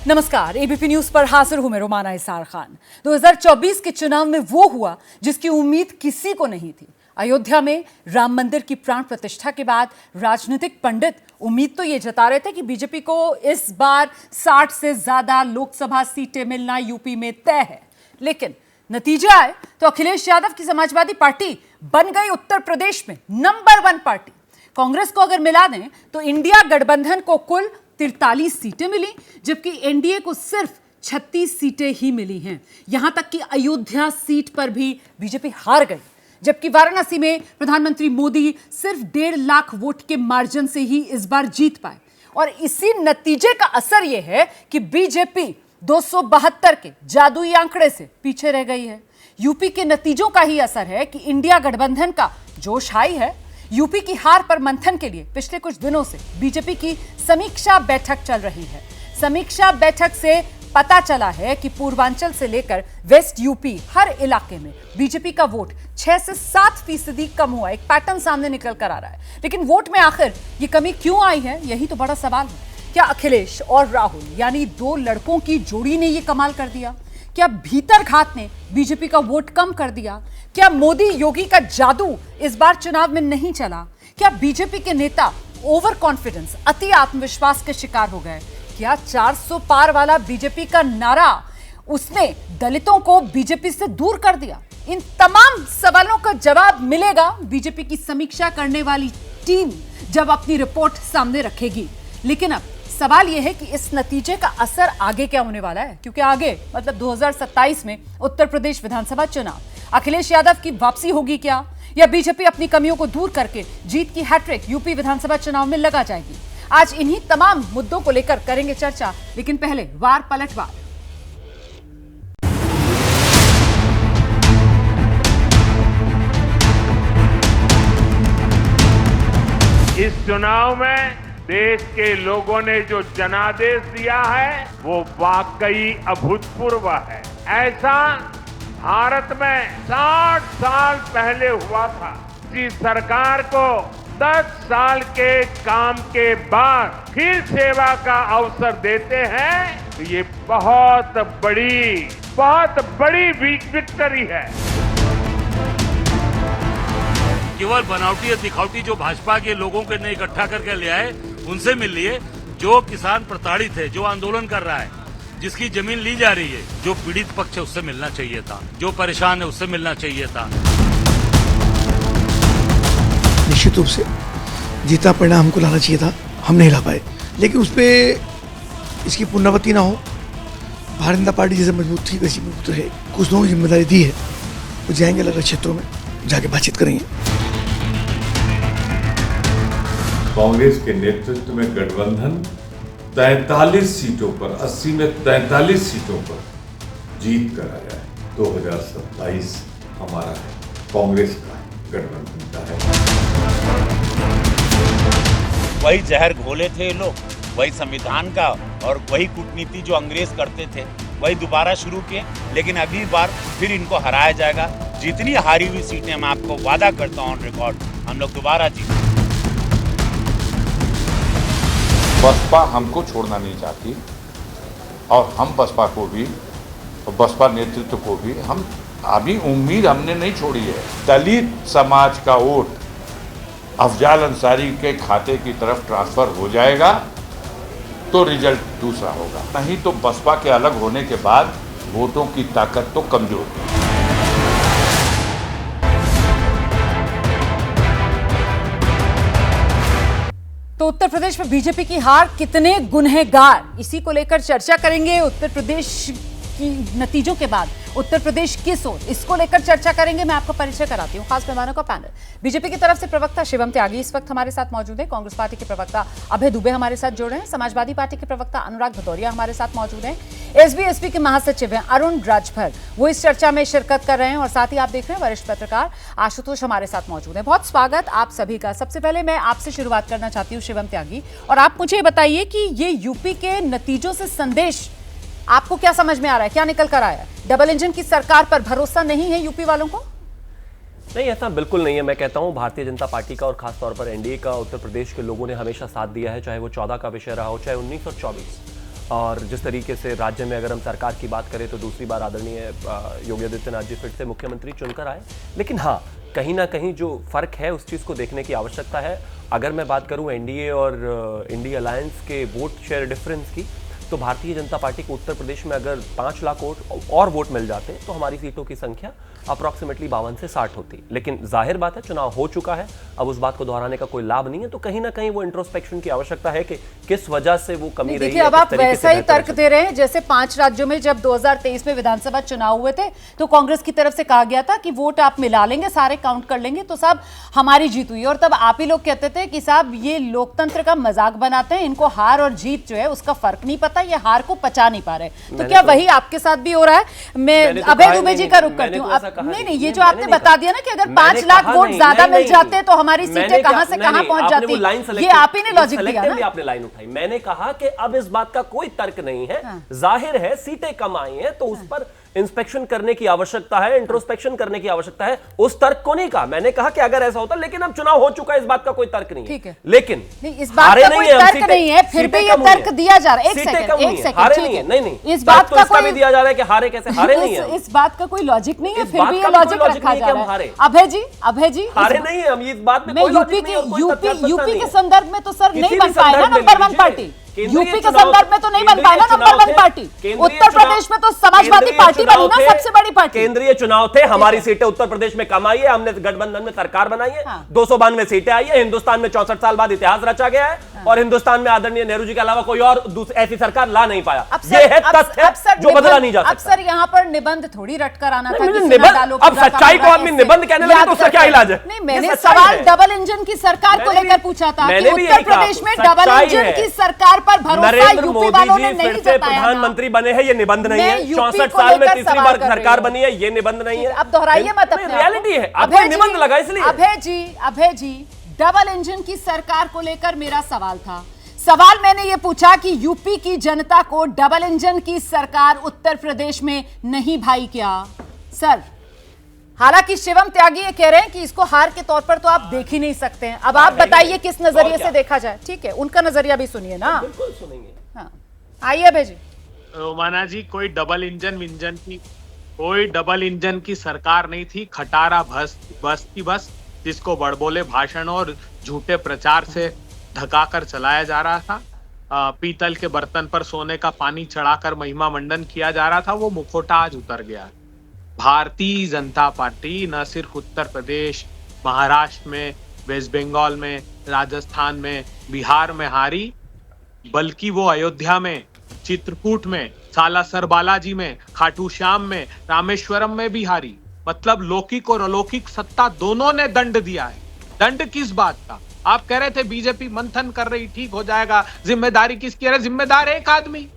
नमस्कार, ABP news पर हाजिर हूं मैं रोमाना इसार खान। 2024 के चुनाव में वो हुआ जिसकी उम्मीद किसी को नहीं थी। अयोध्या में राम मंदिर की प्राण प्रतिष्ठा के बाद राजनीतिक पंडित उम्मीद तो ये जता रहे थे कि बीजेपी को इस बार 60 से ज्यादा लोकसभा सीटें मिलना यूपी में तय है। लेकिन नतीजा आए तो अखिलेश यादव की समाजवादी पार्टी बन गई उत्तर प्रदेश में नंबर 1 पार्टी। कांग्रेस को अगर मिला दें तो इंडिया गठबंधन को कुल 43 सीटें मिली, जबकि एनडीए को सिर्फ 36 सीटें ही मिली हैं। यहां तक कि अयोध्या सीट पर भी बीजेपी हार गई, जबकि वाराणसी में प्रधानमंत्री मोदी सिर्फ 1.5 लाख वोट के मार्जिन से ही इस बार जीत पाए। और इसी नतीजे का असर यह है कि बीजेपी 272 के जादुई आंकड़े से पीछे रह गई है। यूपी के नतीजों का ही असर है कि इंडिया गठबंधन का जोश हाई है। यूपी की हार पर मंथन के लिए पिछले कुछ दिनों से बीजेपी की समीक्षा बैठक चल रही है। समीक्षा बैठक से पता चला है कि पूर्वांचल से लेकर वेस्ट यूपी हर इलाके में बीजेपी का वोट 6 से 7% कम हुआ। एक पैटर्न सामने निकल कर आ रहा है। लेकिन वोट में आखिर ये कमी क्यों आई है, यही तो बड़ा सवाल है। क्या अखिलेश और राहुल यानी 2 लड़कों की जोड़ी ने यह कमाल कर दिया? क्या भीतरघात ने बीजेपी का वोट कम कर दिया? क्या मोदी योगी का जादू इस बार चुनाव में नहीं चला? क्या बीजेपी के नेता ओवर कॉन्फिडेंस, अति आत्मविश्वास के शिकार हो गए? क्या 400 पार वाला बीजेपी का नारा उसने दलितों को बीजेपी से दूर कर दिया? इन तमाम सवालों का जवाब मिलेगा बीजेपी की समीक्षा करने वाली टीम जब अपनी रिपोर्ट सामने रखेगी। लेकिन अब सवाल यह है कि इस नतीजे का असर आगे क्या होने वाला है, क्योंकि आगे मतलब 2027 में उत्तर प्रदेश विधानसभा चुनाव। अखिलेश यादव की वापसी होगी क्या, या बीजेपी अपनी कमियों को दूर करके जीत की हैट्रिक यूपी विधानसभा चुनाव में लगा जाएगी? आज इन्हीं तमाम मुद्दों को लेकर करेंगे चर्चा, लेकिन पहले वार पलटवार। इस चुनाव में देश के लोगों ने जो जनादेश दिया है वो वाकई अभूतपूर्व है। ऐसा भारत में 60 साल पहले हुआ था। जिस सरकार को 10 साल के काम के बाद फिर सेवा का अवसर देते हैं तो ये बहुत बड़ी विक्ट्री है। केवल बनावटी या दिखावटी जो भाजपा के लोगों के ने इकट्ठा करके ले आए उनसे मिल लिए। जो किसान प्रताड़ित है, जो आंदोलन कर रहा है, जिसकी जमीन ली जा रही है, जो पीड़ित पक्ष है उससे मिलना चाहिए था, जो परेशान है उससे मिलना चाहिए था। निश्चित रूप से जीता परिणाम हमको लाना चाहिए था, हम नहीं ला पाए। लेकिन उस पर इसकी पुनरावृत्ति ना हो। भारतीय जनता पार्टी जैसे मजबूत थी वैसी मजबूत रहे। कुछ लोगों की जिम्मेदारी दी है, वो जाएंगे अलग अलग क्षेत्रों में, जाके बातचीत करेंगे। कांग्रेस के नेतृत्व में गठबंधन 43 सीटों पर 80 में 43 सीटों पर जीत कर आया है। 2027 हमारा है, कांग्रेस का है, गठबंधन का है। वही जहर घोले थे ये लोग, वही संविधान का और वही कूटनीति जो अंग्रेज करते थे वही दोबारा शुरू किए। लेकिन अगली बार फिर इनको हराया जाएगा। जितनी हारी हुई सीटें मैं आपको वादा करता हूँ ऑन रिकॉर्ड, हम लोग दोबारा जीतेंगे। बसपा हमको छोड़ना नहीं चाहती और हम बसपा को भी और बसपा नेतृत्व को भी हम अभी उम्मीद हमने नहीं छोड़ी है। दलित समाज का वोट अफजाल अंसारी के खाते की तरफ ट्रांसफर हो जाएगा तो रिजल्ट दूसरा होगा, नहीं तो बसपा के अलग होने के बाद वोटों की ताकत तो कमजोर है। तो उत्तर प्रदेश में बीजेपी की हार कितने गुनहगार, इसी को लेकर चर्चा करेंगे। उत्तर प्रदेश की नतीजों के बाद उत्तर प्रदेश किस ओर, इसको लेकर चर्चा करेंगे। मैं आपको परिचय कराती हूँ खास मेहमानों का पैनल। बीजेपी की तरफ से प्रवक्ता शिवम त्यागी इस वक्त हमारे साथ मौजूद है। कांग्रेस पार्टी के प्रवक्ता अभय दुबे हमारे साथ जुड़ रहे हैं। समाजवादी पार्टी के प्रवक्ता अनुराग भदौरिया हमारे साथ मौजूद हैं। एसबीएसपी के महासचिव हैं अरुण राजभर, वो इस चर्चा में शिरकत कर रहे हैं। और साथ ही आप देख रहे हैं वरिष्ठ पत्रकार आशुतोष हमारे साथ मौजूद हैं। बहुत स्वागत आप सभी का। सबसे पहले मैं आपसे शुरुआत करना चाहती हूँ शिवम त्यागी, और आप मुझे बताइए कि ये यूपी के नतीजों से संदेश आपको क्या समझ में आ रहा है, क्या निकल कर आया है? डबल इंजन की सरकार पर भरोसा नहीं है यूपी वालों को? नहीं, ऐसा बिल्कुल नहीं है। मैं कहता हूं भारतीय जनता पार्टी का और खास तौर पर एनडीए का उत्तर प्रदेश के लोगों ने हमेशा साथ दिया है, चाहे वो 14 का विषय रहा हो, चाहे 19 और 24। और जिस तरीके से राज्य में अगर हम सरकार की बात करें तो दूसरी बार आदरणीय योगी आदित्यनाथ जी फिर से मुख्यमंत्री चुनकर आए। लेकिन हाँ, कहीं ना कहीं जो फर्क है उस चीज़ को देखने की आवश्यकता है। अगर मैं बात करूं एनडीए और इंडिया अलायंस के वोट शेयर डिफरेंस की, तो भारतीय जनता पार्टी को उत्तर प्रदेश में अगर 5 लाख और वोट मिल जाते तो हमारी सीटों की संख्या अप्रॉक्सीमेटली 52 से 60 होती। लेकिन जाहिर बात है चुनाव हो चुका है, अब उस बात को दोहराने का कोई लाभ नहीं है। तो कहीं ना कहीं वो इंट्रोस्पेक्शन की आवश्यकता है कि किस वजह से वो कमी रही है। अब आप वैसा ही तर्क दे रहे हैं जैसे 5 राज्यों में जब 2023 में विधानसभा चुनाव हुए थे तो कांग्रेस की तरफ से कहा गया था कि वोट आप मिला लेंगे, सारे काउंट कर लेंगे तो साहब हमारी जीत हुई। और तब आप ही लोग कहते थे कि साहब ये लोकतंत्र का मजाक बनाते हैं, इनको हार और जीत जो है उसका फर्क नहीं पता, ये हार को पचा नहीं पा रहे। तो क्या वही आपके साथ भी हो रहा है? मैं अभय दुबे जी का रुख करती हूँ। नहीं, ये जो आपने बता दिया ना कि अगर 5 लाख वोट ज्यादा मिल जाते तो हमारी सीटें कहां से कहां पहुंच जाती, ये आप ही ने लॉजिक दिया ना। आपने लाइन उठाई, मैंने कहा कि अब इस बात का कोई तर्क नहीं है। जाहिर है सीटें कम आई हैं तो उस पर इंस्पेक्शन करने की आवश्यकता है, इंट्रोस्पेक्शन करने की आवश्यकता है। उस तर्क को नहीं कहा, मैंने कहा कि अगर ऐसा होता, लेकिन अब चुनाव हो चुका है, इस बात का कोई तर्क नहीं है। लेकिन इस बात का कोई तर्क नहीं है, फिर भी ये तर्क दिया जा रहा है। एक सेकंड, हारे नहीं है, नहीं इस बात का कोई भी दिया जा रहा है कि हारे कैसे, हारे नहीं है। इस बात का कोई लॉजिक नहीं है, फिर भी ये लॉजिक रखा जा रहा है। अभय जी हारे नहीं है हम, इस बात में यूपी के संदर्भ में तो सर नहीं बन पाए ना नंबर 1 पार्टी। यूपी के संदर्भ में तो नहीं बन पाया ना नंबर 1 पार्टी। उत्तर प्रदेश में तो समाजवादी पार्टी बनी ना सबसे बड़ी पार्टी। केंद्रीय चुनाव थे, हमारी सीटें उत्तर प्रदेश में कम आई है, हमने गठबंधन में सरकार बनाई है। 292 सीटें आई है, हिंदुस्तान में 64 साल बाद इतिहास रचा गया है और हिंदुस्तान में आदरणीय नेहरू जी के अलावा कोई और ऐसी सरकार ला नहीं पाया। ये है तथ्य जो बदला नहीं जा सकता। अब सर यहाँ पर निबंध थोड़ी रटकर आना था। अब सच्चाई को आदमी निबंध कहने लगे तो उसका क्या इलाज है? नहीं, मैंने सवाल डबल इंजन की सरकार को लेकर पूछा था कि उत्तर प्रदेश में डबल इंजन की सरकार पर भरोसा यूपी वालों ने नहीं जताया। प्रधानमंत्री बने हैं, ये निबंध नहीं है। 64 साल में तीसरी बार सरकार बनी है, ये निबंध नहीं है। अब दोहराइए मत, रियलिटी है। आपने निबंध लगा इसलिए। अभय जी, डबल इंजन की सरकार को लेकर मेरा सवाल था। सवाल मैंने ये पूछा कि यूपी की जनता को डबल इंजन की सरकार उत्तर प्रदेश में नहीं भाई क्या? सर, हालांकि शिवम त्यागी ये कह रहे हैं कि इसको हार के तौर पर तो आप देख ही नहीं सकते हैं। अब आप बताइए किस नजरिए से देखा जाए। ठीक है, उनका नजरिया भी सुनिए ना। बिल्कुल सुनेंगे। हाँ, आइए भेजी। रोमाना जी, कोई डबल इंजन की सरकार नहीं थी। खटारा बस थी, बस जिसको बड़बोले भाषण और झूठे प्रचार से धकाकर चलाया जा रहा था। पीतल के बर्तन पर सोने का पानी चढ़ाकर महिमा मंडन किया जा रहा था। वो मुखौटा आज उतर गया। भारतीय जनता पार्टी न सिर्फ उत्तर प्रदेश, महाराष्ट्र में, वेस्ट बंगाल में, राजस्थान में, बिहार में हारी, बल्कि वो अयोध्या में, चित्रकूट में, सालासर बालाजी में, खाटू श्याम में, रामेश्वरम में भी हारी। मतलब लौकिक और अलौकिक सत्ता दोनों ने दंड दिया है। दंड किस बात का? आप कह रहे थे बीजेपी मंथन कर रही, ठीक हो जाएगा। जिम्मेदारी किसकी है? जिम्मेदार एक आदमी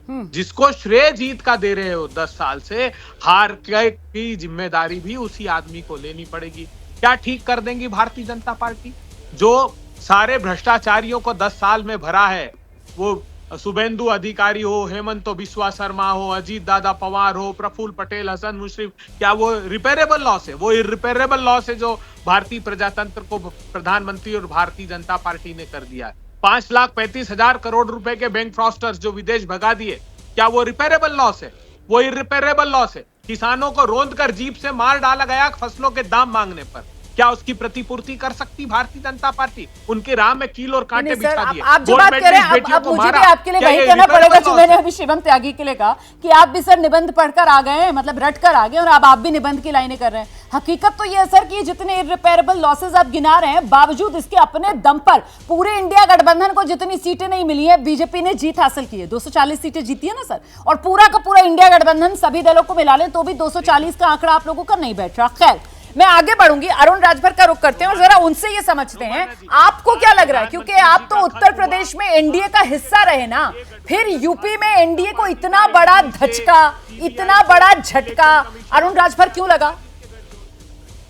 जिसको श्रेय जीत का दे रहे हो 10 साल से, हार की जिम्मेदारी भी उसी आदमी को लेनी पड़ेगी। क्या ठीक कर देंगी भारतीय जनता पार्टी? जो सारे भ्रष्टाचारियों को 10 साल में भरा है, वो शुभेंदु अधिकारी हो, हेमंत बिस्वा शर्मा हो, अजीत दादा पवार हो, प्रफुल्ल पटेल, हसन मुश्रीफ, क्या वो रिपेरेबल लॉस है? वो इरिपेरेबल लॉस है जो भारतीय प्रजातंत्र को प्रधानमंत्री और भारतीय जनता पार्टी ने कर दिया है। 5,35,000 करोड़ रुपए के बैंक फ्रॉस्टर्स जो विदेश भगा दिए, क्या वो रिपेरेबल लॉस है? वो इरिपेरेबल लॉस है। किसानों को रौंद कर जीप से मार डाला गया फसलों के दाम मांगने पर, क्या उसकी प्रतिपूर्ति कर सकती भारतीय जनता पार्टी? उनके राह में कील और कांटे बिछा दिए। आप जो बात कर रहे हैं, अब मुझे भी आपके लिए वही कहना पड़ेगा जो मैंने अभी शिवम त्यागी के लिए कहा कि आप भी सर निबंध पढ़कर आ गए हैं, मतलब रट कर आ गए और अब आप भी निबंध की लाइनें कर रहे हैं। हकीकत तो ये है सर कि जितने इरिपेरेबल लॉसेज आप गिना रहे हैं, बावजूद इसके अपने दम पर पूरे इंडिया गठबंधन को जितनी सीटें नहीं मिली है, बीजेपी ने जीत हासिल की है। 240 सीटें जीती है ना सर, और पूरा का पूरा इंडिया गठबंधन सभी दलों को मिला लें तो भी 240 का आंकड़ा आप लोगों का नहीं बैठ रहा। खैर, मैं आगे बढ़ूंगी। अरुण राजभर का रुख करते हैं और जरा उनसे ये समझते हैं, आपको क्या लग रहा है, क्योंकि आप तो उत्तर प्रदेश में एनडीए का हिस्सा रहे ना, फिर यूपी में एनडीए को इतना बड़ा धचका, इतना बड़ा झटका अरुण राजभर क्यों लगा?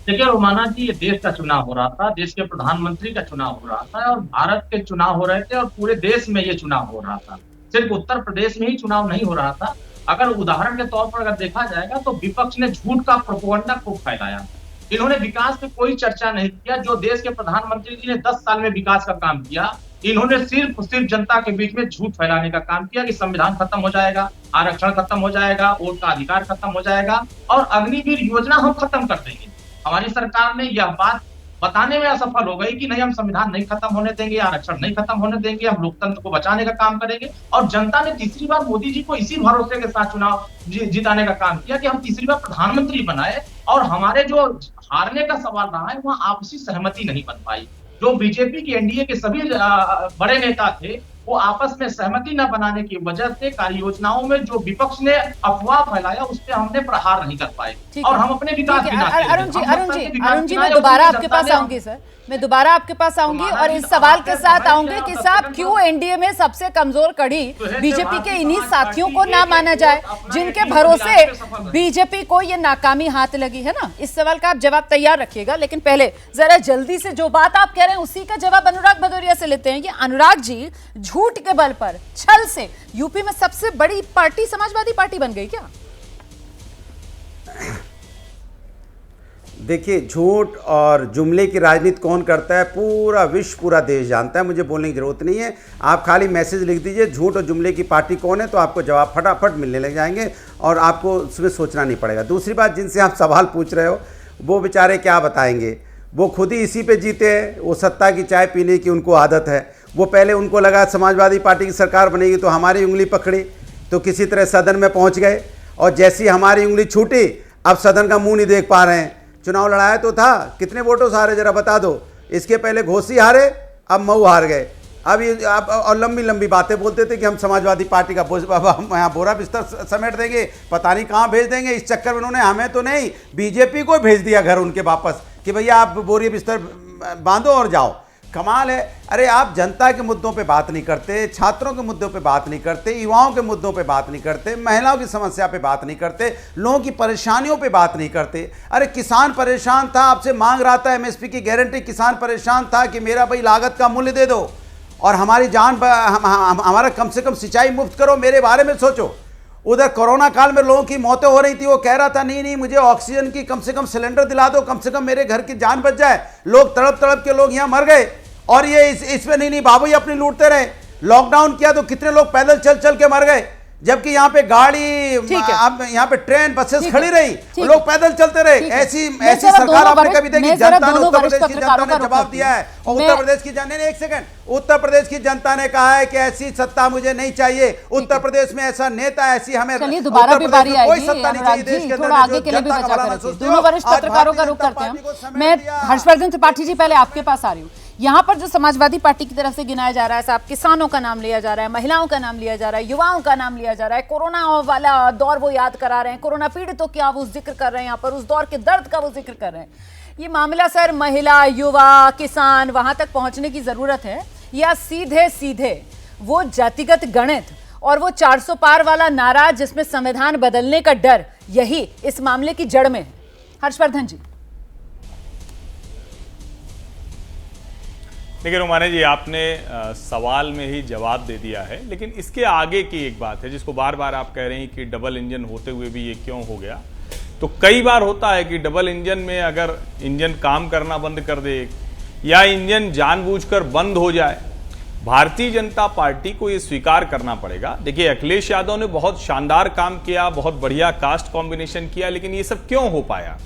देखिए रोमाना जी, ये देश का चुनाव हो रहा था, देश के प्रधानमंत्री का चुनाव हो रहा था और भारत के चुनाव हो रहे थे और पूरे देश में ये चुनाव हो रहा था। सिर्फ उत्तर प्रदेश में ही चुनाव नहीं हो रहा था। अगर उदाहरण के तौर पर अगर देखा जाएगा तो विपक्ष ने झूठ का प्रोपेगेंडा खूब फैलाया। इन्होंने विकास पे कोई चर्चा नहीं किया। जो देश के प्रधानमंत्री जी ने 10 साल में विकास का काम किया, इन्होंने सिर्फ जनता के बीच में झूठ फैलाने का काम किया कि संविधान खत्म हो जाएगा, आरक्षण खत्म हो जाएगा, वोट का अधिकार खत्म हो जाएगा और अग्निवीर योजना हम खत्म कर देंगे। हमारी सरकार ने यह बात बताने में असफल हो गई कि नहीं, हम संविधान नहीं खत्म होने देंगे, आरक्षण नहीं खत्म होने देंगे, हम लोकतंत्र को बचाने का काम करेंगे। और जनता ने तीसरी बार मोदी जी को इसी भरोसे के साथ चुनाव जिताने का काम किया कि हम तीसरी बार प्रधानमंत्री बनाए। और हमारे जो हारने का सवाल रहा है वहां आपसी सहमति नहीं बन पाई। जो बीजेपी के एनडीए के सभी बड़े नेता थे वो आपस में सहमति न बनाने की वजह से कार्य योजनाओं में जो विपक्ष ने अफवाह फैलाया उस पर हमने प्रहार नहीं कर पाए और हम अपने विकास अरुण जी मैं दोबारा आपके पास आऊंगी सर, मैं दोबारा आपके पास आऊंगी और इस सवाल के साथ आऊंगी कि साहब क्यों एनडीए में सबसे कमजोर कड़ी बीजेपी के इन्हीं साथियों को ना माना जाए जिनके भरोसे बीजेपी को ये नाकामी हाथ लगी है ना। इस सवाल का आप जवाब तैयार रखिएगा, लेकिन पहले जरा जल्दी से जो बात आप कह रहे हैं उसी का जवाब अनुराग भदौरिया से लेते हैं। ये अनुराग जी झूठ के बल पर, छल से यूपी में सबसे बड़ी पार्टी समाजवादी पार्टी बन गई क्या? देखिए, झूठ और जुमले की राजनीति कौन करता है पूरा विश्व, पूरा देश जानता है, मुझे बोलने की जरूरत नहीं है। आप खाली मैसेज लिख दीजिए झूठ और जुमले की पार्टी कौन है तो आपको जवाब फटाफट मिलने लग जाएंगे और आपको उसमें सोचना नहीं पड़ेगा। दूसरी बात, जिनसे आप सवाल पूछ रहे हो वो बेचारे क्या बताएंगे, वो खुद ही इसी पे जीते हैं, वो सत्ता की चाय पीने की उनको आदत है। वो पहले उनको लगा समाजवादी पार्टी की सरकार बनेगी तो हमारी उंगली पकड़ी तो किसी तरह सदन में पहुँच गए और जैसी हमारी उंगली छूटी अब सदन का मुँह नहीं देख पा रहे हैं। चुनाव लड़ाया तो था, कितने वोटों से हारे जरा बता दो। इसके पहले घोसी हारे, अब मऊ हार गए। अब ये आप और लंबी लंबी बातें बोलते थे कि हम समाजवादी पार्टी का यहाँ बोरा बिस्तर समेट देंगे, पता नहीं कहाँ भेज देंगे। इस चक्कर में उन्होंने हमें तो नहीं बीजेपी को भेज दिया घर उनके वापस कि भैया आप बोरी बिस्तर बांधो और जाओ। कमाल है। अरे आप जनता के मुद्दों पे बात नहीं करते, छात्रों के मुद्दों पे बात नहीं करते, युवाओं के मुद्दों पे बात नहीं करते, महिलाओं की समस्या पे बात नहीं करते, लोगों की परेशानियों पे बात नहीं करते। अरे किसान परेशान था, आपसे मांग रहा था एमएसपी की गारंटी, किसान परेशान था कि मेरा भाई लागत का मूल्य दे दो और हमारी जान हमारा कम से कम सिंचाई मुफ्त करो, मेरे बारे में सोचो। उधर कोरोना काल में लोगों की मौतें हो रही थी, वो कह रहा था नहीं नहीं मुझे ऑक्सीजन की कम से कम सिलेंडर दिला दो, कम से कम मेरे घर की जान बच जाए। लोग तड़प तड़प के लोग यहाँ मर गए और ये इसमें नहीं बाबू अपनी लूटते रहे। लॉकडाउन किया तो कितने लोग पैदल चल चल के मर गए, जबकि यहाँ पे गाड़ी यहाँ पे ट्रेन बसेस खड़ी रही, लोग पैदल चलते रहे। ऐसी सरकार आपने कभी देखी? जनता ने, उत्तर प्रदेश की जनता ने जवाब दिया है और उत्तर प्रदेश की जनता ने, एक सेकंड, उत्तर प्रदेश की जनता ने कहा है कि ऐसी सत्ता मुझे नहीं चाहिए। उत्तर प्रदेश में ऐसा नेता, ऐसी हमें दोबारा भी बारी आएगी। कोई सत्ता नहीं चाहिए देश के अंदर। आगे के लिए भी बचा कर दोनों वरिष्ठ पत्रकारों का रुख करते हैं। मैं हर्षवर्धन त्रिपाठी जी पहले आपके पास आ रही हूँ। यहाँ पर जो समाजवादी पार्टी की तरफ से गिनाया जा रहा है साहब, किसानों का नाम लिया जा रहा है, महिलाओं का नाम लिया जा रहा है, युवाओं का नाम लिया जा रहा है, कोरोना वाला दौर वो याद करा रहे हैं, कोरोना पीड़ितों क्या वो जिक्र कर रहे हैं, यहाँ पर उस दौर के दर्द का वो जिक्र कर रहे हैं। ये मामला सर महिला, युवा, किसान वहां तक पहुंचने की जरूरत है या सीधे सीधे वो जातिगत गणित और वो 400 पार वाला नारा जिसमें संविधान बदलने का डर, यही इस मामले की जड़ में है? हर्षवर्धन जी। देखिए रोमाना जी, आपने सवाल में ही जवाब दे दिया है, लेकिन इसके आगे की एक बात है जिसको बार बार आप कह रहे हैं कि डबल इंजन होते हुए भी ये क्यों हो गया। तो कई बार होता है कि डबल इंजन में अगर इंजन काम करना बंद कर दे या इंजन जानबूझकर बंद हो जाए, भारतीय जनता पार्टी को ये स्वीकार करना पड़ेगा। देखिए अखिलेश यादव ने बहुत शानदार काम किया, बहुत बढ़िया कास्ट कॉम्बिनेशन किया, लेकिन ये सब क्यों हो पाया?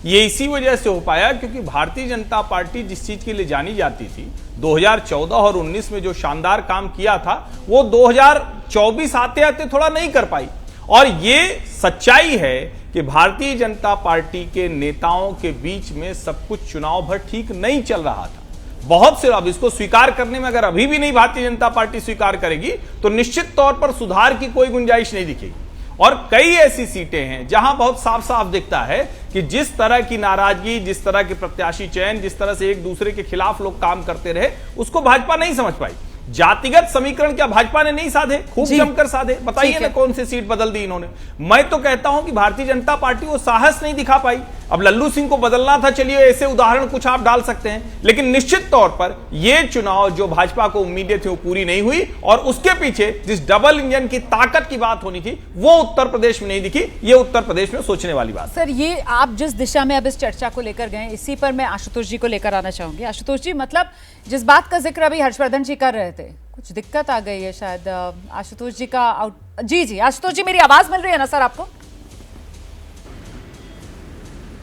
ये इसी वजह से हो पाया क्योंकि भारतीय जनता पार्टी जिस चीज के लिए जानी जाती थी 2014 और 19 में जो शानदार काम किया था वो 2024 आते आते थोड़ा नहीं कर पाई। और ये सच्चाई है कि भारतीय जनता पार्टी के नेताओं के बीच में सब कुछ चुनाव भर ठीक नहीं चल रहा था। बहुत से, अब इसको स्वीकार करने में अगर अभी भी नहीं भारतीय जनता पार्टी स्वीकार करेगी तो निश्चित तौर पर सुधार की कोई गुंजाइश नहीं दिखेगी। और कई ऐसी सीटें हैं जहां बहुत साफ साफ दिखता है कि जिस तरह की नाराजगी, जिस तरह के प्रत्याशी चयन, जिस तरह से एक दूसरे के खिलाफ लोग काम करते रहे, उसको भाजपा नहीं समझ पाई। जातिगत समीकरण क्या भाजपा ने नहीं साधे? खूब जमकर साधे। बताइए ना कौन सी सीट बदल दी इन्होंने। मैं तो कहता हूं कि भारतीय जनता पार्टी वो साहस नहीं दिखा पाई। अब लल्लू सिंह को बदलना था, चलिए ऐसे उदाहरण कुछ आप डाल सकते हैं, लेकिन निश्चित तौर पर यह चुनाव जो भाजपा को उम्मीदें थी वो पूरी नहीं हुई और उसके पीछे जिस डबल इंजन की ताकत की बात होनी थी वो उत्तर प्रदेश में नहीं दिखी। ये उत्तर प्रदेश में सोचने वाली बात। सर, ये आप जिस दिशा में अब इस चर्चा को लेकर गए, इसी पर मैं आशुतोष जी को लेकर आना चाहूंगी। आशुतोष जी, मतलब जिस बात का जिक्र अभी हर्षवर्धन जी कर रहे थे, कुछ दिक्कत आ गई है शायद आशुतोष जी का जी आशुतोष जी, मेरी आवाज मिल रही है ना सर आपको?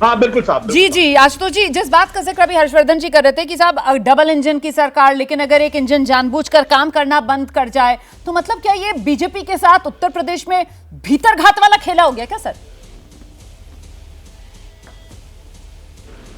हाँ बिल्कुल साहब। जी आशुतोष जी, जिस बात का जिक्र अभी हर्षवर्धन जी कर रहे थे कि साहब डबल इंजन की सरकार, लेकिन अगर एक इंजन जानबूझकर काम करना बंद कर जाए तो मतलब क्या ये बीजेपी के साथ उत्तर प्रदेश में भीतरघात वाला खेला हो गया क्या सर?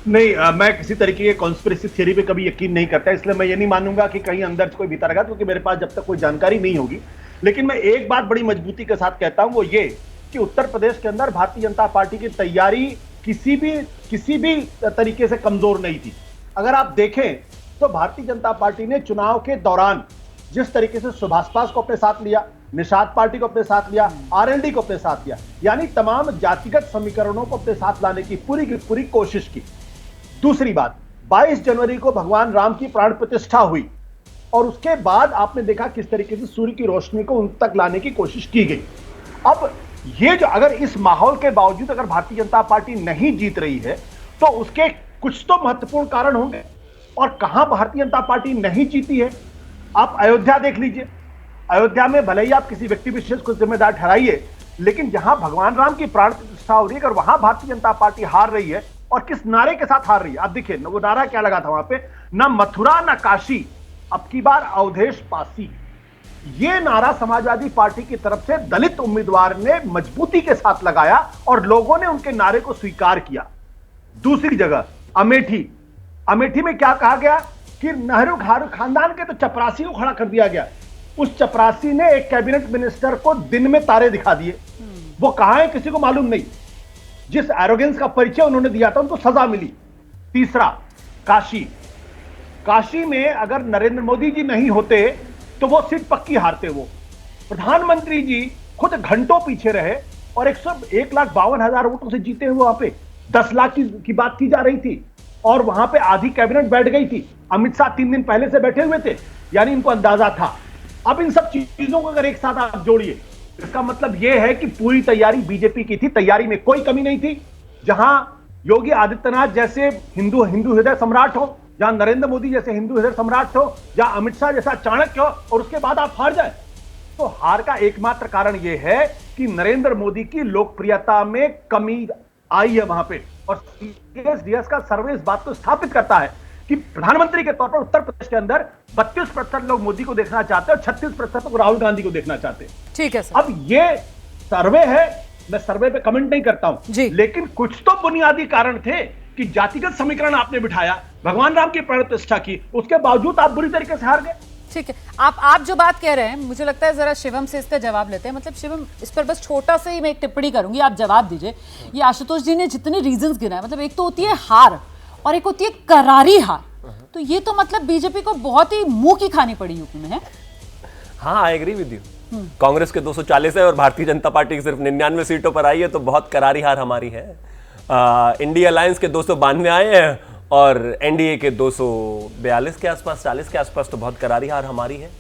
नहीं, मैं किसी तरीके के कॉन्स्पिरेसी थ्योरी पे कभी यकीन नहीं करता, इसलिए मैं ये नहीं मानूंगा कि कहीं अंदर कोई भीतरघात, क्योंकि मेरे पास जब तक कोई जानकारी नहीं होगी। लेकिन मैं एक बात बड़ी मजबूती के साथ कहता हूं, वो ये कि उत्तर प्रदेश के अंदर भारतीय जनता पार्टी की तैयारी किसी भी तरीके से कमजोर नहीं थी। अगर आप देखें तो भारतीय जनता पार्टी ने चुनाव के दौरान जिस तरीके से सुभाष पास को अपने साथ लिया, निषाद पार्टी को अपने साथ लिया, आरएलडी को अपने साथ लिया, यानी तमाम जातिगत समीकरणों को अपने साथ लाने की पूरी कोशिश की। दूसरी बात, 22 जनवरी को भगवान राम की प्राण प्रतिष्ठा हुई और उसके बाद आपने देखा किस तरीके से सूर्य की रोशनी को उन तक लाने की कोशिश की गई। अब ये जो अगर इस माहौल के बावजूद अगर भारतीय जनता पार्टी नहीं जीत रही है तो उसके कुछ तो महत्वपूर्ण कारण होंगे, और कहां भारतीय जनता पार्टी नहीं जीती है। आप अयोध्या देख लीजिए, अयोध्या में भले ही आप किसी व्यक्ति विशेष को जिम्मेदार ठहराइए, लेकिन जहां भगवान राम की प्राण प्रतिष्ठा हो रही है, अगर वहां भारतीय जनता पार्टी हार रही है और किस नारे के साथ हार रही है। आप देखिए वो नारा क्या लगा था वहां पे, ना मथुरा ना काशी, अब की बार अवधेश पासी। ये नारा समाजवादी पार्टी की तरफ से दलित उम्मीदवार ने मजबूती के साथ लगाया और लोगों ने उनके नारे को स्वीकार किया। दूसरी जगह अमेठी में क्या कहा गया कि नेहरू खानदान के तो चपरासी को खड़ा कर दिया गया। उस चपरासी ने एक कैबिनेट मिनिस्टर को दिन में तारे दिखा दिए, वो कहां है किसी को मालूम नहीं। जिस एरोगेंस का परिचय उन्होंने दिया था उनको सजा मिली। तीसरा, काशी में अगर नरेंद्र मोदी जी नहीं होते तो वो सीट पक्की हारते। वो प्रधानमंत्री जी खुद घंटों पीछे रहे और 1,52,000 वोटों से जीते हुए वहां पे 10 लाख की बात की जा रही थी और वहां पे आधी कैबिनेट बैठ गई थी। अमित शाह 3 दिन पहले से बैठे हुए थे, यानी इनको अंदाजा था। अब इन सब चीजों को अगर एक साथ आप जोड़िए, इसका मतलब यह है कि पूरी तैयारी बीजेपी की थी, तैयारी में कोई कमी नहीं थी। जहां योगी आदित्यनाथ जैसे हिंदू हृदय सम्राट हो, जहां नरेंद्र मोदी जैसे हिंदू हृदय सम्राट हो, जहां अमित शाह जैसा चाणक्य हो, और उसके बाद आप हार जाए, तो हार का एकमात्र कारण यह है कि नरेंद्र मोदी की लोकप्रियता में कमी आई है वहां पे। और सीएसडीएस का सर्वे इस बात को स्थापित करता है कि प्रधानमंत्री के तौर पर उत्तर प्रदेश के अंदर 32% लोग मोदी को देखना चाहते हैं और 36% लोग राहुल गांधी को देखना चाहते हैं। ठीक है सर। अब ये सर्वे है, मैं सर्वे पे कमेंट नहीं करता हूं, लेकिन कुछ तो बुनियादी कारण थे कि जातिगत समीकरण आपने बिठाया, भगवान राम की प्राण प्रतिष्ठा की, उसके बावजूद आप बुरी तरीके से हार गए। ठीक है, आप जो बात कह रहे हैं, मुझे लगता है जरा शिवम से इसका जवाब लेते हैं। मतलब शिवम, इस पर बस छोटा सा ही मैं एक टिप्पणी करूंगी, आप जवाब दीजिए। ये आशुतोष जी ने जितने रीजंस गिनाए, मतलब एक तो होती है हार और एक होती है करारी हार, तो ये तो मतलब बीजेपी को बहुत ही मुंह की खानी पड़ी यूपी में है। हाँ, I agree with you. Congress के 240 है और भारतीय जनता पार्टी की सिर्फ 99 सीटों पर आई है, तो बहुत करारी हार हमारी है। इंडिया अलायंस के 292 आए हैं और एनडीए के 242 के आसपास, 40 के आसपास, तो बहुत करारी हार हमारी है।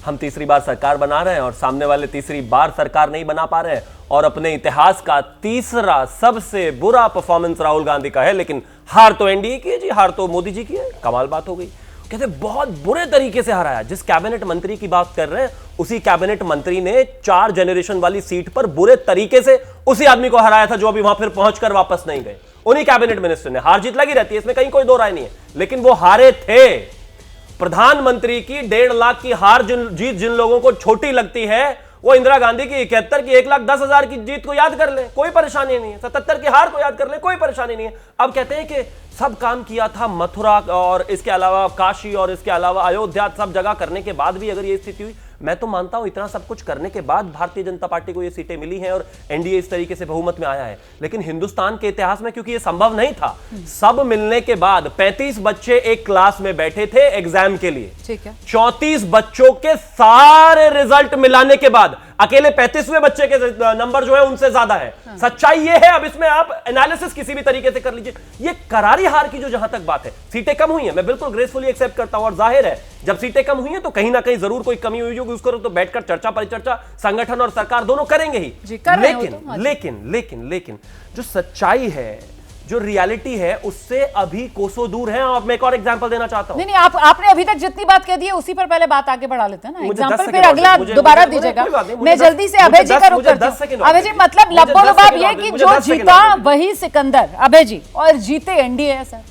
हम तीसरी बार सरकार बना रहे हैं और सामने वाले तीसरी बार सरकार नहीं बना पा रहे हैं, और अपने इतिहास का तीसरा सबसे बुरा परफॉर्मेंस राहुल गांधी का है। लेकिन हार तो एनडीए की है जी, हार तो मोदी जी की है। कमाल बात हो गई, कहते बहुत बुरे तरीके से हराया। जिस कैबिनेट मंत्री की बात कर रहे हैं, उसी कैबिनेट मंत्री ने 4 जनरेशन वाली सीट पर बुरे तरीके से उसी आदमी को हराया था जो अभी वहां फिर पहुंचकर वापस नहीं गए। उन्हीं कैबिनेट मिनिस्टर ने। हार जीत लगी रहती है, इसमें कहीं कोई दो राय नहीं है, लेकिन वो हारे थे। प्रधानमंत्री की 1.5 लाख की हार जीत जिन लोगों को छोटी लगती है, वो इंदिरा गांधी की 71 की 1,10,000 की जीत को याद कर ले, कोई परेशानी नहीं है। 77 की हार को याद कर ले, कोई परेशानी नहीं है। अब कहते हैं कि सब काम किया था मथुरा और इसके अलावा काशी और इसके अलावा अयोध्या, सब जगह करने के बाद भी अगर ये स्थिति हुई, मैं तो मानता हूं इतना सब कुछ करने के बाद भारतीय जनता पार्टी को ये सीटें मिली हैं और एनडीए इस तरीके से बहुमत में आया है। लेकिन हिंदुस्तान के इतिहास में क्योंकि ये संभव नहीं था, सब मिलने के बाद 35 बच्चे एक क्लास में बैठे थे एग्जाम के लिए, ठीक है, 34 बच्चों के सारे रिजल्ट मिलाने के बाद अकेले 35वें बच्चे के नंबर जो है उनसे ज्यादा है। सच्चाई ये है। अब इसमें आप एनालिसिस किसी भी तरीके से कर लीजिए। ये करारी हार की जो जहां तक बात है, सीटें कम हुई हैं, मैं बिल्कुल ग्रेसफुली एक्सेप्ट करता हूं, और जाहिर है जब सीटें कम हुई हैं तो कहीं ना कहीं जरूर कोई कमी हुई होगी, उसको तो बैठकर चर्चा परिचर्चा संगठन और सरकार दोनों करेंगे ही। लेकिन जो सच्चाई है, जो रियलिटी है उससे अभी कोसों दूर है। अब मैं एक और एग्जांपल देना चाहता हूं। नहीं, आपने अभी तक जितनी बात कह दी है उसी पर पहले बात आगे बढ़ा लेते हैं ना। एग्जांपल फिर अगला दोबारा दीजिएगा। मैं जल्दी से अभय जी का रुख करती हूं। अभय जी, मतलब लब्बो-लबाब ये कि जो जीता वही सिकंदर, अभय जी, और जीते एनडीए सर।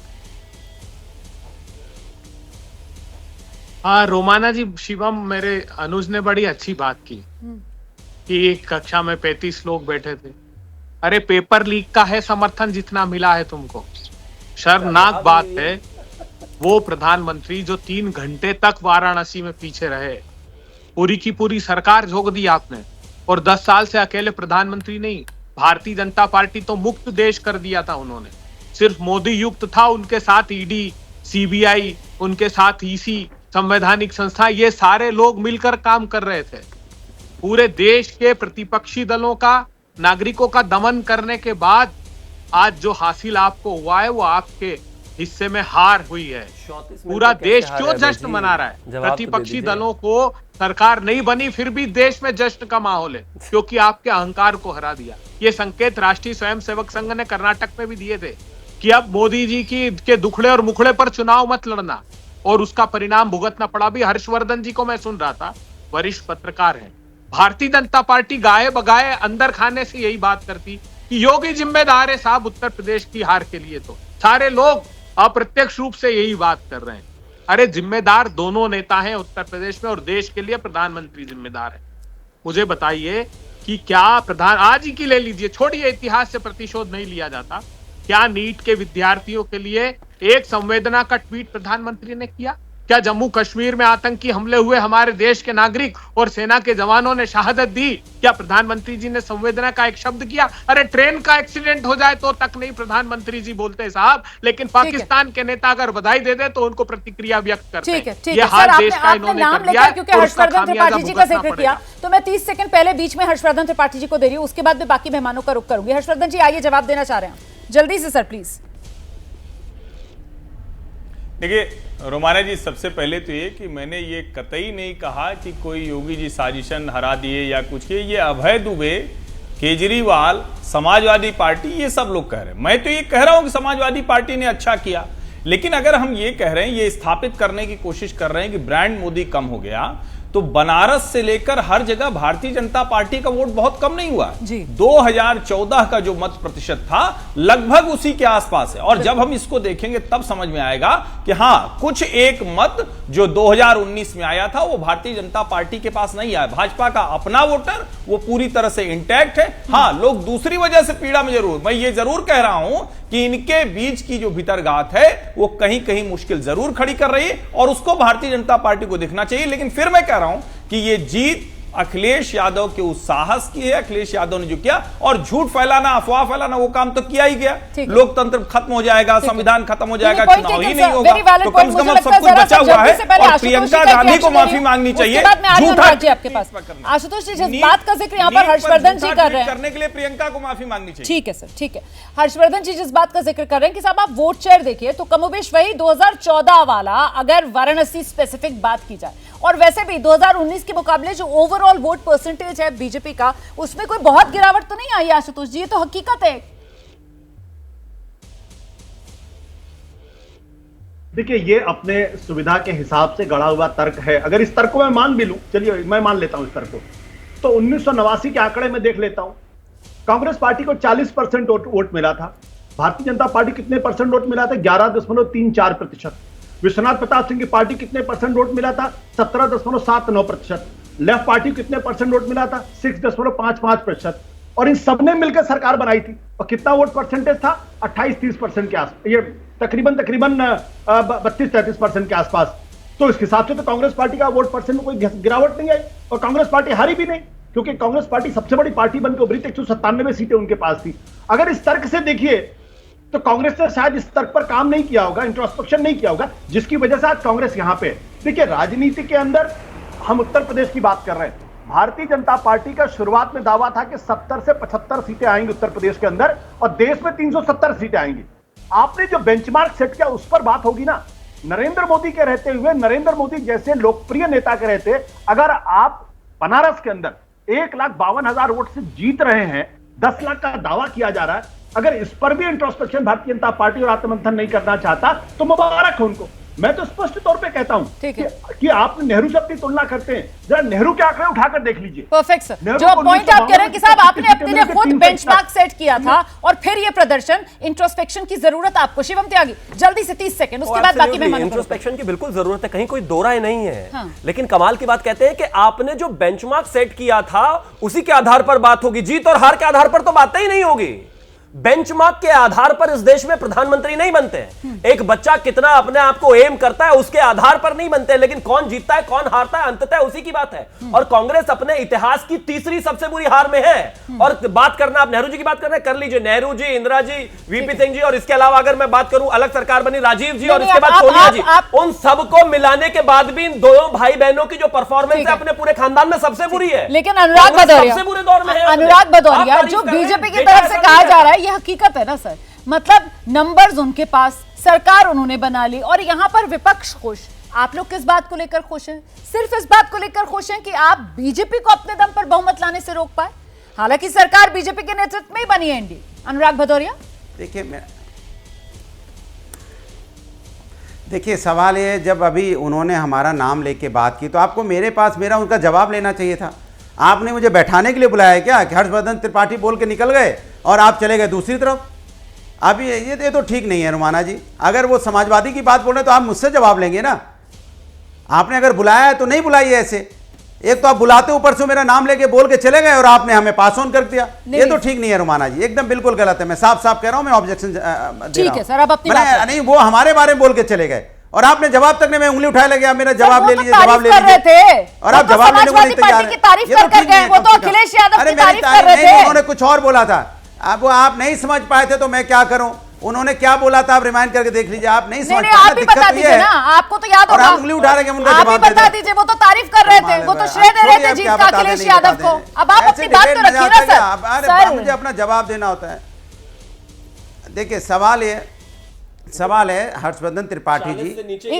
हाँ रोमाना जी, शिवम, मेरे अनुज ने बड़ी अच्छी बात की कि एक कक्षा में 35 लोग बैठे थे। अरे पेपर लीक का है समर्थन जितना मिला है तुमको। शर्मनाक बात है, वो प्रधानमंत्री जो 3 घंटे तक वाराणसी में पीछे रहे, पूरी की पूरी सरकार झोंक दी आपने। और 10 साल से अकेले प्रधानमंत्री नहीं, भारतीय जनता पार्टी तो मुक्त देश कर दिया था उन्होंने। सिर्फ मोदी युक्त था, उनके साथ ईडी, सीबीआई, उनके साथ ईसी, संवैधानिक संस्था, ये सारे लोग मिलकर काम कर रहे थे। पूरे देश के प्रतिपक्षी दलों का, नागरिकों का दमन करने के बाद आज जो हासिल आपको हुआ है वो आपके हिस्से में हार हुई है। पूरा देश क्यों जश्न मना रहा है? प्रतिपक्षी दलों को सरकार नहीं बनी फिर भी देश में जश्न का माहौल है, क्योंकि आपके अहंकार को हरा दिया। ये संकेत राष्ट्रीय स्वयंसेवक संघ ने कर्नाटक में भी दिए थे कि अब मोदी जी के दुखड़े और मुखड़े पर चुनाव मत लड़ना, और उसका परिणाम भुगतना पड़ा भी। हर्षवर्धन जी को मैं सुन रहा था, वरिष्ठ पत्रकार हैं। भारतीय जनता पार्टी गाये बगाए अंदर खाने से यही बात करती कि योगी जिम्मेदार है साहब उत्तर प्रदेश की हार के लिए। तो सारे लोग अप्रत्यक्ष रूप से यही बात कर रहे हैं। अरे जिम्मेदार दोनों नेता हैं उत्तर प्रदेश में, और देश के लिए प्रधानमंत्री जिम्मेदार है। मुझे बताइए कि क्या आज ही की ले लीजिए, छोड़िए इतिहास से प्रतिशोध नहीं लिया जाता, क्या नीट के विद्यार्थियों के लिए एक संवेदना का ट्वीट प्रधानमंत्री ने किया? क्या जम्मू कश्मीर में आतंकी हमले हुए हमारे देश के नागरिक और सेना के जवानों ने शहादत दी, क्या प्रधानमंत्री जी ने संवेदना का एक शब्द किया? अरे ट्रेन का एक्सीडेंट हो जाए तो तक नहीं प्रधानमंत्री जी बोलते साहब, लेकिन पाकिस्तान के नेता अगर बधाई दे दे तो उनको प्रतिक्रिया व्यक्त करते हैं। ये हाल देश का इन्होंने कर दिया, क्योंकि हर्षवर्धन त्रिपाठी जी का जिक्र किया तो मैं 30 सेकंड पहले बीच में हर्षवर्धन त्रिपाठी जी को दे रही हूँ, उसके बाद में बाकी मेहमानों का रुख करूंगी। हर्षवर्धन जी आइए, जवाब देना चाह रहे हैं जल्दी से सर प्लीज। देखिए रोमाना जी, सबसे पहले तो ये कि मैंने ये कतई नहीं कहा कि कोई योगी जी साजिशन हरा दिए या कुछ किए। ये अभय दुबे, केजरीवाल, समाजवादी पार्टी, ये सब लोग कह रहे हैं। मैं तो ये कह रहा हूं कि समाजवादी पार्टी ने अच्छा किया, लेकिन अगर हम ये कह रहे हैं, ये स्थापित करने की कोशिश कर रहे हैं कि ब्रांड मोदी कम हो गया, तो बनारस से लेकर हर जगह भारतीय जनता पार्टी का वोट बहुत कम नहीं हुआ। 2014 का जो मत प्रतिशत था लगभग उसी के आसपास है। और जब हम इसको देखेंगे तब समझ में आएगा कि हां, कुछ एक मत जो 2019 में आया था वो भारतीय जनता पार्टी के पास नहीं आया। भाजपा का अपना वोटर वो पूरी तरह से इंटैक्ट है। हां, लोग दूसरी वजह से पीड़ा में जरूर, मैं ये जरूर कह रहा हूं कि इनके बीच की जो भीतरगात है वो कहीं कहीं मुश्किल जरूर खड़ी कर रही है, और उसको भारतीय जनता पार्टी को देखना चाहिए। लेकिन फिर मैं कह रहा हूं कि ये जीत अखिलेश यादव के उस साहस की है। अखिलेश यादव ने जो किया, और झूठ फैलाना, अफवाह फैलाना, वो काम तो किया ही गया। लोकतंत्र खत्म हो जाएगा, संविधान खत्म हो जाएगा, चुनाव ही नहीं होगा, तो कम से कम अब सब कुछ बचा हुआ है। और प्रियंका गांधी को माफी मांगनी चाहिए। आपके पास आशुतोष जी, जिस बात का जिक्र यहाँ पर हर्षवर्धन जी कर रहे हैं, करने के लिए प्रियंका को माफी मांगनी चाहिए। ठीक है सर, ठीक है। हर्षवर्धन जी जिस बात का जिक्र कर रहे हैं कि साहब आप वोट शेयर देखिए तो कमोबेश वही 2014 वाला, अगर वाराणसी स्पेसिफिक बात की जाए, और वैसे भी 2019 के मुकाबले जो ओवरऑल वोट परसेंटेज है बीजेपी का, उसमें कोई बहुत गिरावट तो नहीं आई आशुतोष जी, ये तो हकीकत है। देखिए, ये अपने सुविधा के हिसाब से गढ़ा हुआ तर्क है। अगर इस तर्क को मैं मान भी लूं, चलिए मैं मान लेता हूं इस तर्क को, तो 1989 के आंकड़े में देख लेता हूं। कांग्रेस पार्टी को 40% वोट मिला था। भारतीय जनता पार्टी कितने परसेंट वोट मिला था? 11.34%। विश्वनाथ प्रताप सिंह की पार्टी कितने परसेंट वोट मिला था? 17.79%। लेफ्ट पार्टी कितने परसेंट वोट मिला था? 6.55%। और इन सबने मिलकर सरकार बनाई थी। और कितना वोट परसेंटेज था? 28-30% के आसपास, ये तकरीबन 32-33% के आसपास। तो इस हिसाब से तो कांग्रेस पार्टी का वोट परसेंट में कोई गिरावट नहीं आई, और कांग्रेस पार्टी हारी भी नहीं, क्योंकि कांग्रेस पार्टी सबसे बड़ी पार्टी बनकर उभरी थी। 197 सीटें उनके पास थी। अगर इस तर्क से देखिए तो कांग्रेस ने शायद इस तर्क पर काम नहीं किया होगा, इंट्रोस्पेक्शन नहीं किया होगा, जिसकी वजह से आज कांग्रेस यहां पे है। देखिए, राजनीति के अंदर हम उत्तर प्रदेश की बात कर रहे हैं। भारतीय जनता पार्टी का शुरुआत में दावा था कि 70 से 75 सीटें आएंगी उत्तर प्रदेश के अंदर, और देश में 370 सीटें आएंगी। आपने जो बेंचमार्क सेट किया उस पर बात होगी ना। नरेंद्र मोदी के रहते हुए, नरेंद्र मोदी जैसे लोकप्रिय नेता के रहते, अगर आप बनारस के अंदर 1,52,000 वोट से जीत रहे हैं, 10 लाख का दावा किया जा रहा है, अगर इस पर भी इंट्रोस्पेक्शन भारतीय जनता पार्टी और आत्ममंथन नहीं करना चाहता तो मुबारक हो उनको। मैं तो स्पष्ट तौर पे कहता हूं कि आप नेहरू से अपनी तुलना करते हैं, जरा नेहरू के आंकड़े उठाकर देख लीजिए। परफेक्ट सर, जो पॉइंट आप कह रहे हैं कि साहब आपने अपने लिए खुद बेंचमार्क सेट किया था और फिर ये प्रदर्शन, इंट्रोस्पेक्शन की जरूरत आपको। शिवम त्यागी जल्दी से 30 सेकंड, उसके बाद बाकी मैं इंट्रोस्पेक्शन की बिल्कुल जरूरत है, कहीं कोई दो राय नहीं है। लेकिन कमाल की बात कहते हैं कि आपने जो बेंचमार्क सेट किया था उसी के आधार पर बात होगी, जीत और हार के आधार पर तो बातें ही नहीं होगी। बेंचमार्क के आधार पर इस देश में प्रधानमंत्री नहीं बनते हैं। एक बच्चा कितना अपने आप को एम करता है उसके आधार पर नहीं बनते, लेकिन कौन जीतता है कौन हारता है अंततः उसी की बात है। और कांग्रेस अपने इतिहास की तीसरी सबसे बुरी हार में है। और बात करना, आप नेहरू जी की बात कर रहे हैं, कर लीजिए, नेहरू जी, इंदिरा जी, वीपी सिंह जी, और इसके अलावा अगर मैं बात करूं अलग सरकार बनी राजीव जी और इसके बाद सोनिया जी, उन सबको मिलाने के बाद भी इन दोनों भाई बहनों की जो परफॉर्मेंस है अपने पूरे खानदान में सबसे बुरी है। लेकिन अनुराग भदौरिया सबसे बुरे दौर में है। अनुराग भदौरिया जो बीजेपी की तरफ से कहा जा रहा है, यह हकीकत है ना सर? मतलब नंबर्स उनके पास, सरकार उन्होंने बना ली और यहां पर विपक्ष खुश। आप लोग किस बात को लेकर खुश हैं? सिर्फ इस बात को लेकर खुश हैं कि आप बीजेपी को अपने दम पर बहुमत लाने से रोक पाए। हालांकि सरकार बीजेपी के नेतृत्व में ही बनी है एनडीए। अनुराग भदौरिया देखिए सवाल ये, जब अभी उन्होंने हमारा नाम लेके बात की तो आपको मेरे पास मेरा उनका जवाब लेना चाहिए था। आपने मुझे बैठाने के लिए बुलाया क्या कि हर्षवर्धन त्रिपाठी बोल के निकल गए और आप चले गए दूसरी तरफ? अभी ये तो ठीक नहीं है रुमाना जी। अगर वो समाजवादी की बात बोल रहे तो आप मुझसे जवाब लेंगे ना। आपने अगर बुलाया है तो नहीं बुलाइए ऐसे। एक तो आप बुलाते ऊपर से मेरा नाम लेके बोल के चले गए और आपने हमें पास ऑन कर दिया। ये तो ठीक नहीं है रुमाना जी, एकदम बिल्कुल गलत है। मैं साफ साफ कह रहा हूं, मैं ऑब्जेक्शन दे रहा हूं। नहीं, वो हमारे बारे में बोल के चले गए और आपने जवाब तक नहीं, मैं उंगली उठाए लगे, आप मेरा जवाब ले लीजिए, जवाब ले लीजिए। और आप जवाब लेने को नहीं तैयार हैं। वो तो अखिलेश यादव की तारीफ कर रहे थे। उन्होंने कुछ और बोला था, अब आप नहीं समझ पाए थे तो मैं क्या करूं? उन्होंने क्या बोला था आप रिमाइंड करके देख लीजिए। आप नहीं समझ पाए, दिक्कत ये है। आपको तो याद होगा, और आप उंगली उठा रहे हैं, उनका जवाब बता दीजिए। वो तो तारीफ कर रहे थे, वो तो श्रेय दे रहे थे जीत का अखिलेश यादव को। अब आप अपनी बात तो रखिए ना सर। मुझे अपना जवाब देना होता है। देखिए सवाल है हर्षवर्धन त्रिपाठी जी,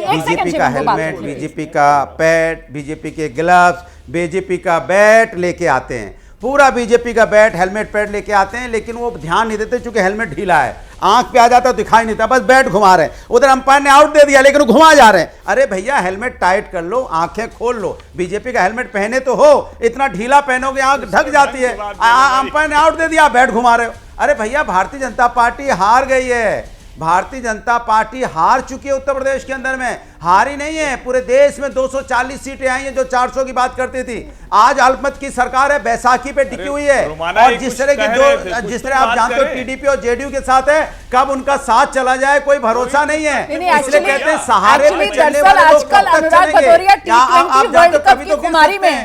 बीजेपी का हेलमेट, बीजेपी का पैड, बीजेपी के ग्लव्स, बीजेपी का बैट लेके आते हैं, पूरा बीजेपी का बैट हेलमेट पैड लेके आते हैं, लेकिन वो ध्यान नहीं देते चूंकि हेलमेट ढीला है, आंख पे आ जाता है दिखाई नहीं था, बस बैट घुमा रहे हैं। उधर अंपायर ने आउट दे दिया लेकिन वो घुमा जा रहे हैं। अरे भैया हेलमेट टाइट कर लो, आंखें खोल लो। बीजेपी का हेलमेट पहने तो हो, इतना ढीला पहनोगे आंख ढक जाती है। अंपायर ने आउट दे दिया, बैट घुमा रहे हो। अरे भैया भारतीय जनता पार्टी हार गई है। भारतीय जनता पार्टी हार चुकी है उत्तर प्रदेश के अंदर में, हारी नहीं है। पूरे देश में 240 सीटें आई हैं जो 400 की बात करती थी। आज अल्पमत की सरकार है, बैसाखी पे टिकी हुई है। और जिस तरह आप जानते हो टीडीपी और जेडीयू के साथ है, कब उनका साथ चला जाए कोई भरोसा नहीं है। इसलिए कहते हैं सहारे पे चलने वाले लोग कब तक चलेंगे? आप जानते हो कभी तो कुमारी में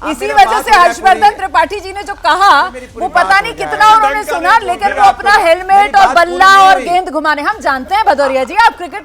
इसी वजह से हर्षवर्धन त्रिपाठी जी ने जो कहा वो पता नहीं कितना उन्होंने सुना, लेकिन वो अपना हेलमेट और बल्ला और गेंद घुमाने, हम जानते हैं भदौरिया जी आप क्रिकेट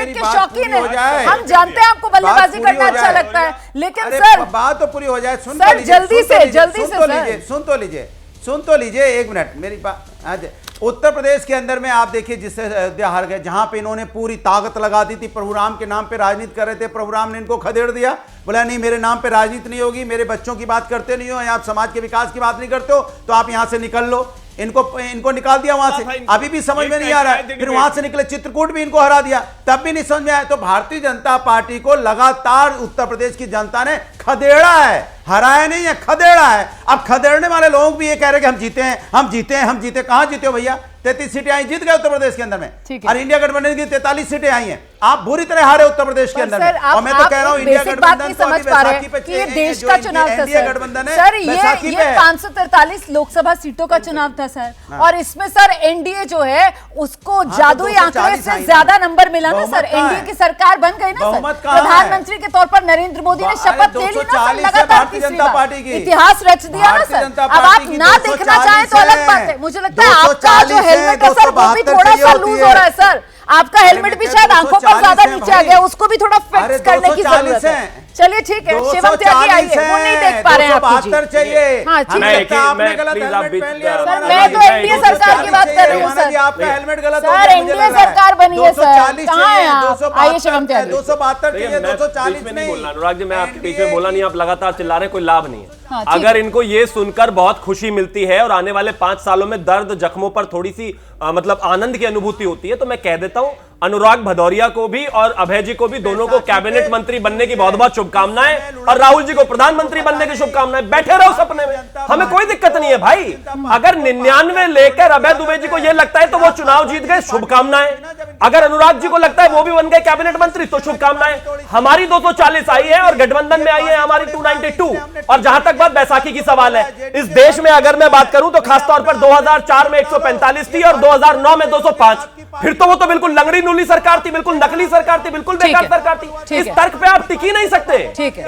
के शौकीन हैं, हम जानते हैं आपको बल्लेबाजी करना अच्छा लगता है, लेकिन सर बात तो पूरी हो जाए। सर जल्दी से सुन तो लीजिए 1 मिनट मेरी बात। उत्तर प्रदेश के अंदर में आप देखिए जिससे अयोध्या हार गए, जहां पे इन्होंने पूरी ताकत लगा दी थी, प्रभु राम के नाम पे राजनीति कर रहे थे, प्रभु राम ने इनको खदेड़ दिया, बोला नहीं मेरे नाम पे राजनीति नहीं होगी, मेरे बच्चों की बात करते नहीं हो, आप समाज के विकास की बात नहीं करते हो तो आप यहां से निकल लो। इनको निकाल दिया वहां से, अभी भी समझ में नहीं आ रहा है। फिर वहां से निकले चित्रकूट भी इनको हरा दिया, तब भी नहीं समझ में आया। तो भारतीय जनता पार्टी को लगातार उत्तर प्रदेश की जनता ने खदेड़ा है, हराया नहीं है, खदेड़ा है। अब खदेड़ने वाले लोग भी ये कह रहे हैं कि हम जीते। कहां जीते हो भैया? 33 सीटें आई, जीत गए उत्तर प्रदेश के अंदर में। और इंडिया गठबंधन की 43 सीटें आई हैं। आप बुरी तरह हारे उत्तर प्रदेश के अंदर में। और मैं तो कह रहा हूं इंडिया गठबंधन को समझ पा रहे हैं कि ये देश का चुनाव था सर। ये 543 लोकसभा सीटों का चुनाव था सर, और इसमें सर एनडीए जो है उसको जादुई आंकड़े से ज्यादा नंबर मिला ना सर। एनडीए की सरकार बन गई ना सर, प्रधानमंत्री के तौर पर नरेंद्र मोदी ने शपथ ले ली ना सर, लगातार तीसरी बार इतिहास रच दिया ना सर। अब आप ना देखना चाहें तो अलग बात है। मुझे लगता है आपका जो हेलमेट है सर वो भी थोड़ा सा लूज हो रहा है सर। आपका हेलमेट भी शायद आंखों पर ज्यादा नीचे आ गया, उसको भी थोड़ा फिक्स करने की जरूरत है। चलिए ठीक है, शिवम त्यागी आइए, वो नहीं देख पा रहे हैं आपकी जीत। चाहिए। हाँ ठीक हमें है, आपने गलत हेलमेट पहन लिया। सर मैं तो एनडीए सरकार की बात कर रही हूँ सर। आपका हेलमेट गलत हो सर गया, एनडीए सरकार बनी है सर, कहाँ है आप? आइए शिवम त्यागी। 272 चाहिए, 240 नहीं बोलना। अनुराग जी, मैं आपके पीछे में बोला नहीं, आप लगातार चिल्ला रहे हैं, कोई लाभ नहीं है। हाँ, अगर इनको ये सुनकर बहुत खुशी मिलती है और आने वाले 5 सालों में दर्द जख्मों पर थोड़ी सी मतलब आनंद की अनुभूति होती है, तो मैं कह देता हूं अनुराग भदौरिया को भी और अभय जी को भी, दोनों को कैबिनेट मंत्री बनने की बहुत बहुत शुभकामनाएं, और राहुल जी को प्रधानमंत्री बनने की शुभकामनाएं। बैठे रहो सपने में, हमें कोई दिक्कत नहीं है भाई। अगर 99 लेकर अभय दुबे जी को यह लगता है तो वो चुनाव जीत गए, शुभकामनाएं। अगर अनुराग जी को लगता है वो भी बन गए कैबिनेट मंत्री, तो शुभकामनाएं। हमारी 240 आई है और गठबंधन में आई है हमारी 292। और जहां तक बात बैसाखी की सवाल है, इस देश में अगर मैं बात करूं तो खासतौर पर 2004 में 145 थी और 2009 में 205। फिर तो वो तो बिल्कुल लंगड़ी नूली सरकार थी, बिल्कुल नकली सरकार थी, बिल्कुल बेकार सरकार थी। इस तर्क पे आप टिक ही नहीं सकते।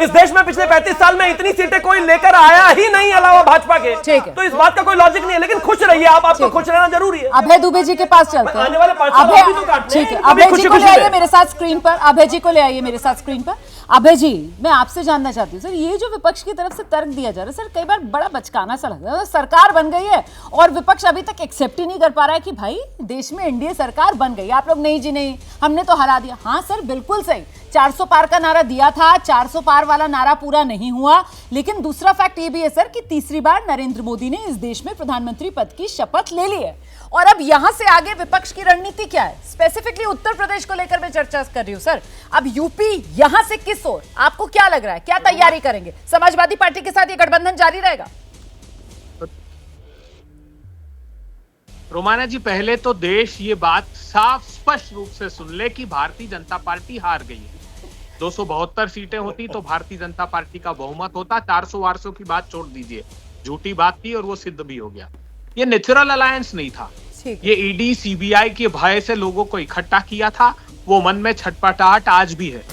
इस देश में पिछले 35 साल में इतनी सीटें कोई लेकर आया ही नहीं अलावा भाजपा के। तो इस बात का कोई लॉजिक नहीं है। लेकिन खुश रहिए आप, आपको खुश रहना जरूरी है। अभय दुबे जी के पास चलते हैं। आने वाले 5 साल भी तो काटने हैं। ठीक है, अभय जी को ले आइए मेरे साथ स्क्रीन पर। अभय जी को ले आइए मेरे साथ स्क्रीन पर। अभय जी, मैं आपसे जानना चाहती हूँ सर, ये जो विपक्ष की तरफ से तर्क दिया जा रहा है सर, कई बार बड़ा बचकाना सा लगता है। सरकार बन गई है और विपक्ष अभी तक एक्सेप्ट ही नहीं कर पा रहा है कि भाई देश में एनडीए सरकार बन गई, आप लोग नहीं जी नहीं, हमने तो हरा दिया। हाँ सर बिल्कुल सही, 400 पार का नारा दिया था, 400 पार वाला नारा पूरा नहीं हुआ। लेकिन दूसरा फैक्ट ये भी है सर कि तीसरी बार नरेंद्र मोदी ने इस देश में प्रधानमंत्री पद की शपथ ले ली है। और अब यहां से आगे विपक्ष की रणनीति क्या है? स्पेसिफिकली उत्तर प्रदेश को लेकर मैं चर्चा कर रही हूं सर। अब यूपी यहां से किस ओर, आपको क्या लग रहा है, क्या तैयारी करेंगे? समाजवादी पार्टी के साथ ये गठबंधन जारी रहेगा? रोमाना जी, पहले तो देश ये बात साफ स्पष्ट रूप से सुन ले कि भारतीय जनता पार्टी हार गई है। 272 सीटें होती तो भारतीय जनता पार्टी का बहुमत होता। 400 की बात छोड़ दीजिए, झूठी बात थी और वो सिद्ध भी हो गया। ये नेचुरल अलायंस नहीं था, ये ईडी सीबीआई के भय से लोगों को इकट्ठा किया था। वो मन में छटपटाहट आज भी है।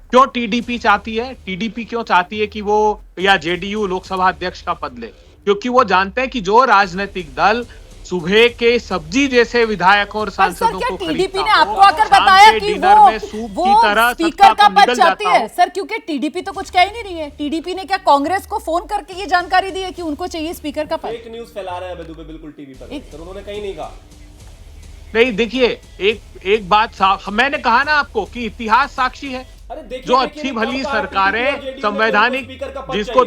क्यों टीडीपी चाहती है? टीडीपी क्यों चाहती है कि वो या जेडीयू लोकसभा अध्यक्ष का पद ले? क्योंकि वो जानते हैं कि जो राजनीतिक दल सुबह के सब्जी जैसे विधायकों और सांसदों को टीडीपी ने आपको आकर बताया कि वो स्पीकर का पद चाहती है सर, क्योंकि टीडीपी तो कुछ कह ही नहीं रही है। टीडीपी ने क्या कांग्रेस को फोन करके ये जानकारी दी है कि उनको चाहिए स्पीकर का पद? फेक न्यूज़ फैला रहे हैं दुबे बिल्कुल टीवी पर, सर उन्होंने कहीं नहीं कहा। नहीं, देखिए एक बात साफ, मैंने कहा ना आपको कि इतिहास साक्षी है। जो अच्छी भली सरकारें संवैधानिक जिसको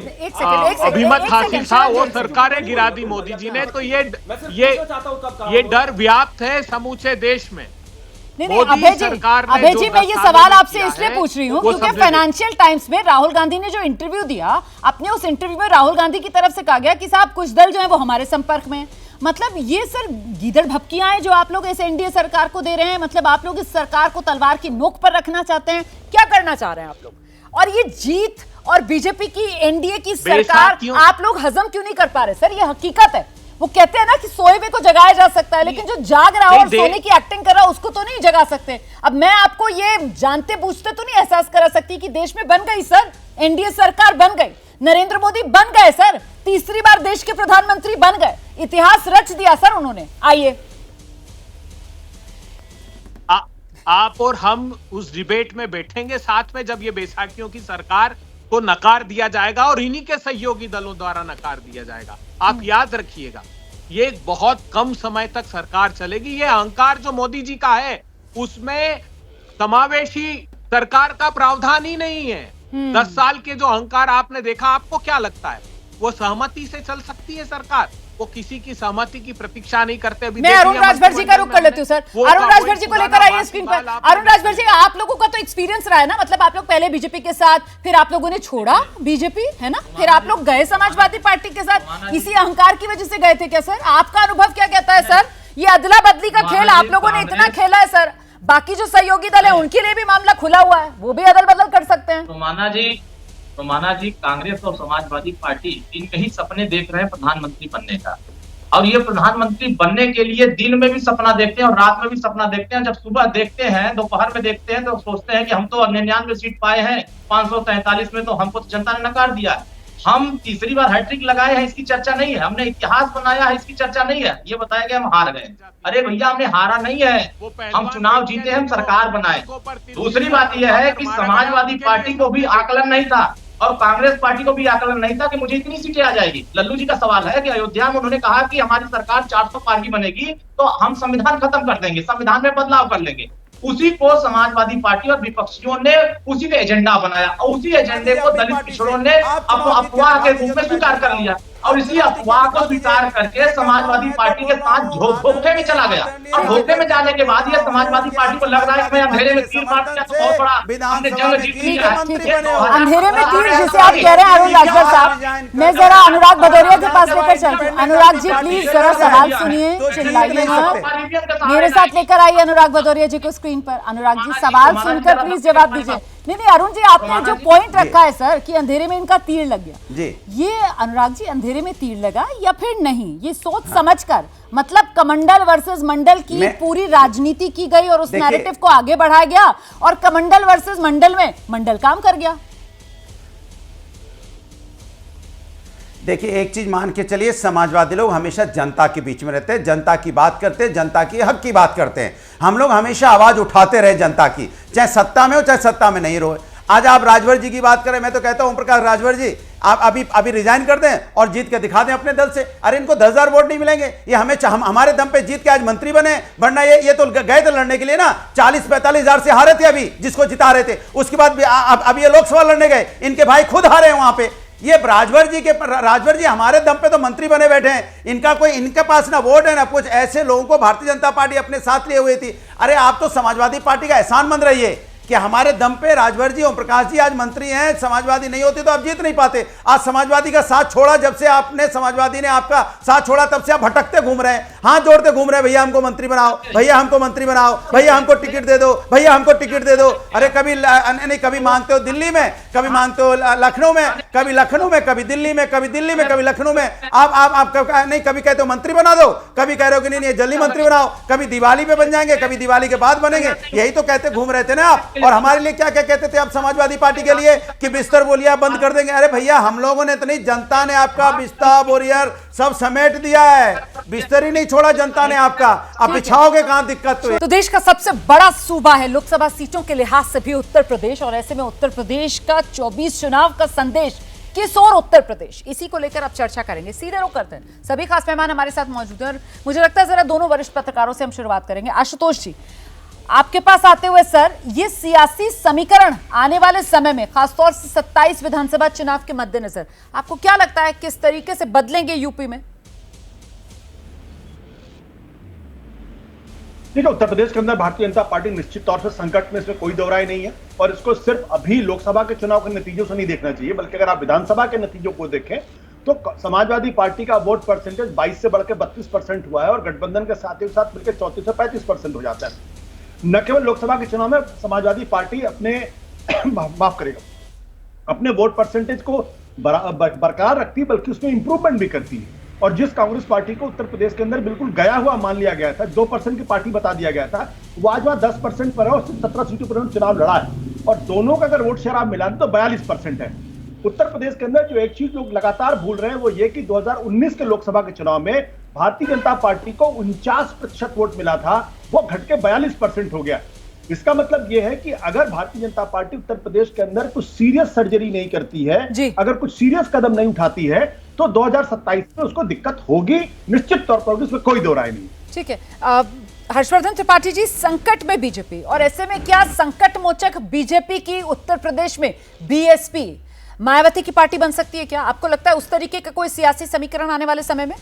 अभिमत हासिल था वो सरकारें गिरा दी मोदी जी ने। तो ये डर व्याप्त है समूचे देश में। नहीं अभय जी मैं ये सवाल आपसे इसलिए पूछ रही हूँ क्योंकि फाइनेंशियल टाइम्स में राहुल गांधी ने जो इंटरव्यू दिया, अपने उस इंटरव्यू में राहुल गांधी की तरफ से कहा गया कि साहब कुछ दल जो है वो हमारे संपर्क में। मतलब ये सर गीदड़ भपकियां हैं जो आप लोग इस एनडीए सरकार को दे रहे हैं। मतलब आप लोग इस सरकार को तलवार की नोक पर रखना चाहते हैं, क्या करना चाह रहे हैं आप लोग? और ये जीत और बीजेपी की एनडीए की सरकार आप लोग हजम क्यों नहीं कर पा रहे? सर ये हकीकत है। वो कहते हैं ना कि सोए हुए को जगाया जा सकता है, लेकिन जो जाग रहा हो और सोने की एक्टिंग कर रहा है उसको तो नहीं जगा सकते। अब मैं आपको ये जानते बूझते तो नहीं एहसास करा सकती कि देश में बन गई सर एनडीए सरकार, बन गई, नरेंद्र मोदी बन गए सर, तीसरी बार देश के प्रधानमंत्री बन गए, इतिहास रच दिया सर उन्होंने। आइए आप और हम उस डिबेट में बैठेंगे साथ में जब ये बैसाखियों की सरकार को नकार दिया जाएगा और इन्हीं के सहयोगी दलों द्वारा नकार दिया जाएगा। आप याद रखिएगा ये बहुत कम समय तक सरकार चलेगी। ये अहंकार जो मोदी जी का है उसमें समावेशी सरकार का प्रावधान ही नहीं है। 10 साल के जो अहंकार आपने देखा, आपको क्या लगता है वो सहमति से चल सकती है सरकार? वो किसी की सहमति की प्रतीक्षा नहीं करते। मैं अरुण राजभर जी का रुख कर लेती हूँ सर। अरुण राजभर जी को लेकर आइए स्क्रीन पर। अरुण राजभर जी, आप लोगों का तो एक्सपीरियंस रहा है ना, मतलब आप लोग पहले बीजेपी के साथ, फिर आप लोगों ने छोड़ा बीजेपी, है ना, फिर आप लोग गए समाजवादी पार्टी के साथ, इसी अहंकार की वजह से गए थे क्या सर? आपका अनुभव क्या कहता है सर? ये अदला बदली का खेल आप लोगों ने इतना खेला है सर, बाकी जो सहयोगी दल है उनके लिए भी मामला खुला हुआ है, वो भी अदल बदल कर सकते हैं। रोमाना जी कांग्रेस और समाजवादी पार्टी इनके ही सपने देख रहे हैं प्रधानमंत्री बनने का, और ये प्रधानमंत्री बनने के लिए दिन में भी सपना देखते हैं और रात में भी सपना देखते हैं। जब सुबह देखते हैं, दोपहर में देखते हैं तो सोचते हैं कि हम तो 99 सीट पाए हैं, 543 में तो हमको तो जनता ने नकार दिया है। हम तीसरी बार हैट्रिक लगाए हैं इसकी चर्चा नहीं है, हमने इतिहास बनाया है इसकी चर्चा नहीं है, ये बताया गया हम हार गए। अरे भैया हमने हारा नहीं है, हम चुनाव जीते, हम सरकार बनाए। दूसरी बात यह है कि समाजवादी पार्टी को भी आकलन नहीं था और कांग्रेस पार्टी को भी आकलन नहीं था कि मुझे इतनी सीटें आ जाएगी। लल्लू जी का सवाल है कि अयोध्या में उन्होंने कहा कि हमारी सरकार 400 पार की बनेगी तो हम संविधान खत्म कर देंगे, संविधान में बदलाव कर लेंगे। उसी को समाजवादी पार्टी और विपक्षियों ने उसी का एजेंडा बनाया और उसी एजेंडे को दलित पिछड़ों ने अफवाह के रूप में स्वीकार कर लिया और इसी अफवाह को स्वीकार करके समाजवादी पार्टी के साथ धोखे में चला गया। और धोखे में जाने के बाद ये समाजवादी पार्टी को लग रहा है कि मैं अंधेरे में तीर मार दिया तो बहुत बड़ा हमने जंग जीत लिया है। अंधेरे में तीर जिसे आप कह रहे हैं अरुण राजभर साहब, मैं जरा अनुराग भदौरिया के पास लेकर चलते हैं। अनुराग जी प्लीज जरा सवाल सुनिए, चिल्लाइए मत। मेरे साथ लेकर आइए अनुराग भदौरिया जी को स्क्रीन पर। अनुराग जी सवाल सुनकर प्लीज जवाब दीजिए। नहीं अरुण जी, आपने जो पॉइंट रखा है सर कि अंधेरे में इनका तीर लग गया जी, ये अनुराग जी अंधेरे में तीर लगा या फिर नहीं, ये सोच समझकर मतलब कमंडल वर्सेस मंडल की पूरी राजनीति की गई और उस नैरेटिव को आगे बढ़ाया गया और कमंडल वर्सेस मंडल में मंडल काम कर गया। देखिए एक चीज मान के चलिए, समाजवादी लोग हमेशा जनता के बीच में रहते हैं, जनता की बात करते हैं, जनता की हक की बात करते हैं। हम लोग हमेशा आवाज उठाते रहे जनता की, चाहे सत्ता में हो चाहे सत्ता में नहीं रहो। आज आप राजभर जी की बात करें, मैं तो कहता हूं ओम प्रकाश राजभर जी आप अभी रिजाइन कर दें और जीत के दिखा दें अपने दल से। अरे इनको 10,000 वोट नहीं मिलेंगे, ये हमारे दम पे जीत के आज मंत्री बने, वरना ये तो गए थे लड़ने के लिए ना, 40-45 हजार से हारे थे अभी जिसको जिता रहे थे, उसके बाद भी अब ये लोकसभा लड़ने गए, इनके भाई खुद हारे हैं वहां पे। ये राजभर जी हमारे दम पे तो मंत्री बने बैठे हैं, इनके पास ना वोट है ना कुछ। ऐसे लोगों को भारतीय जनता पार्टी अपने साथ लिए हुई थी। अरे आप तो समाजवादी पार्टी का एहसान मंद रहिए कि हमारे दम पे राजभर जी, ओम प्रकाश जी आज मंत्री हैं, समाजवादी नहीं होते तो आप जीत नहीं पाते। आज समाजवादी का साथ छोड़ा, जब से आपने समाजवादी ने आपका साथ छोड़ा तब से आप भटकते घूम रहे हैं, हाथ जोड़ते घूम रहे हैं, भैया हमको मंत्री बनाओ, भैया हमको मंत्री बनाओ, भैया हमको टिकट दे दो, भैया हमको टिकट दे दो। अरे कभी मांगते हो दिल्ली में, कभी मांगते हो लखनऊ में, कभी लखनऊ में, कभी दिल्ली में, कभी दिल्ली में, कभी लखनऊ में। आप नहीं, कभी कहते हो मंत्री बना दो, कभी कह रहे हो कि नहीं जल्दी मंत्री बनाओ, कभी दिवाली पे बन जाएंगे, कभी दिवाली के बाद बनेंगे। यही तो कहते घूम रहे थे ना आप। और हमारे लिए क्या क्या कहते थे आप समाजवादी पार्टी के लिए कि बिस्तर बोलिया बंद कर देंगे। अरे भैया हम लोगों ने तो नहीं, जनता ने आपका बिस्तर बोरियर सब समेट दिया है, बिस्तर ही नहीं छोड़ा जनता ने आपका। अब बिछाओगे कहां दिक्कत तो। देश का सबसे बड़ा सूबा है लोकसभा सीटों के लिहाज से भी उत्तर प्रदेश, और ऐसे में उत्तर प्रदेश का 24 चुनाव का संदेश किस और उत्तर प्रदेश, इसी को लेकर अब चर्चा करेंगे। सीधे रुख करते हैं, सभी खास मेहमान हमारे साथ मौजूद हैं और मुझे लगता है जरा दोनों वरिष्ठ पत्रकारों से हम शुरुआत करेंगे। आशुतोष जी आपके पास आते हुए सर, ये सियासी समीकरण आने वाले समय में खासतौर से 27 विधानसभा चुनाव के मद्देनजर आपको क्या लगता है किस तरीके से बदलेंगे यूपी में? देखिए उत्तर प्रदेश के अंदर भारतीय जनता पार्टी निश्चित तौर से संकट में, इसमें कोई दो राय नहीं है और इसको सिर्फ अभी लोकसभा के चुनाव के नतीजों से नहीं देखना चाहिए, बल्कि अगर आप विधानसभा के नतीजों को देखें तो समाजवादी पार्टी का वोट परसेंटेज 22 से बढ़कर 32% हुआ है और गठबंधन के साथ ही साथ मिलकर 34 से 35% हो जाता है। न केवल लोकसभा के चुनाव में समाजवादी पार्टी अपने अपने वोट परसेंटेज को बरकरार रखती है, बल्कि उसमें इंप्रूवमेंट भी करती है। और जिस कांग्रेस पार्टी को उत्तर प्रदेश के अंदर बिल्कुल गया हुआ मान लिया गया था, 2% की पार्टी बता दिया गया था, वो आज वहां 10% पर है और सिर्फ 17 सीटों पर चुनाव लड़ा है और दोनों का अगर वोट शेयर आप मिला तो 42% है। उत्तर प्रदेश के अंदर जो एक चीज लोग लगातार भूल रहे हैं वो ये कि 2019 के लोकसभा के चुनाव में भारतीय जनता पार्टी को 49% वोट मिला था, वो घट के 42% हो गया। इसका मतलब यह है कि अगर भारतीय जनता पार्टी उत्तर प्रदेश के अंदर कुछ सीरियस सर्जरी नहीं करती है, अगर कुछ सीरियस कदम नहीं उठाती है तो 2027 में उसको दिक्कत होगी, निश्चित तौर पर, इसमें कोई दो राय नहीं। ठीक है, हर्षवर्धन त्रिपाठी जी, संकट में बीजेपी, और ऐसे में क्या संकट मोचक बीजेपी की उत्तर प्रदेश में बीएसपी मायावती की पार्टी बन सकती है? क्या आपको लगता है उस तरीके का कोई सियासी समीकरण आने वाले समय में?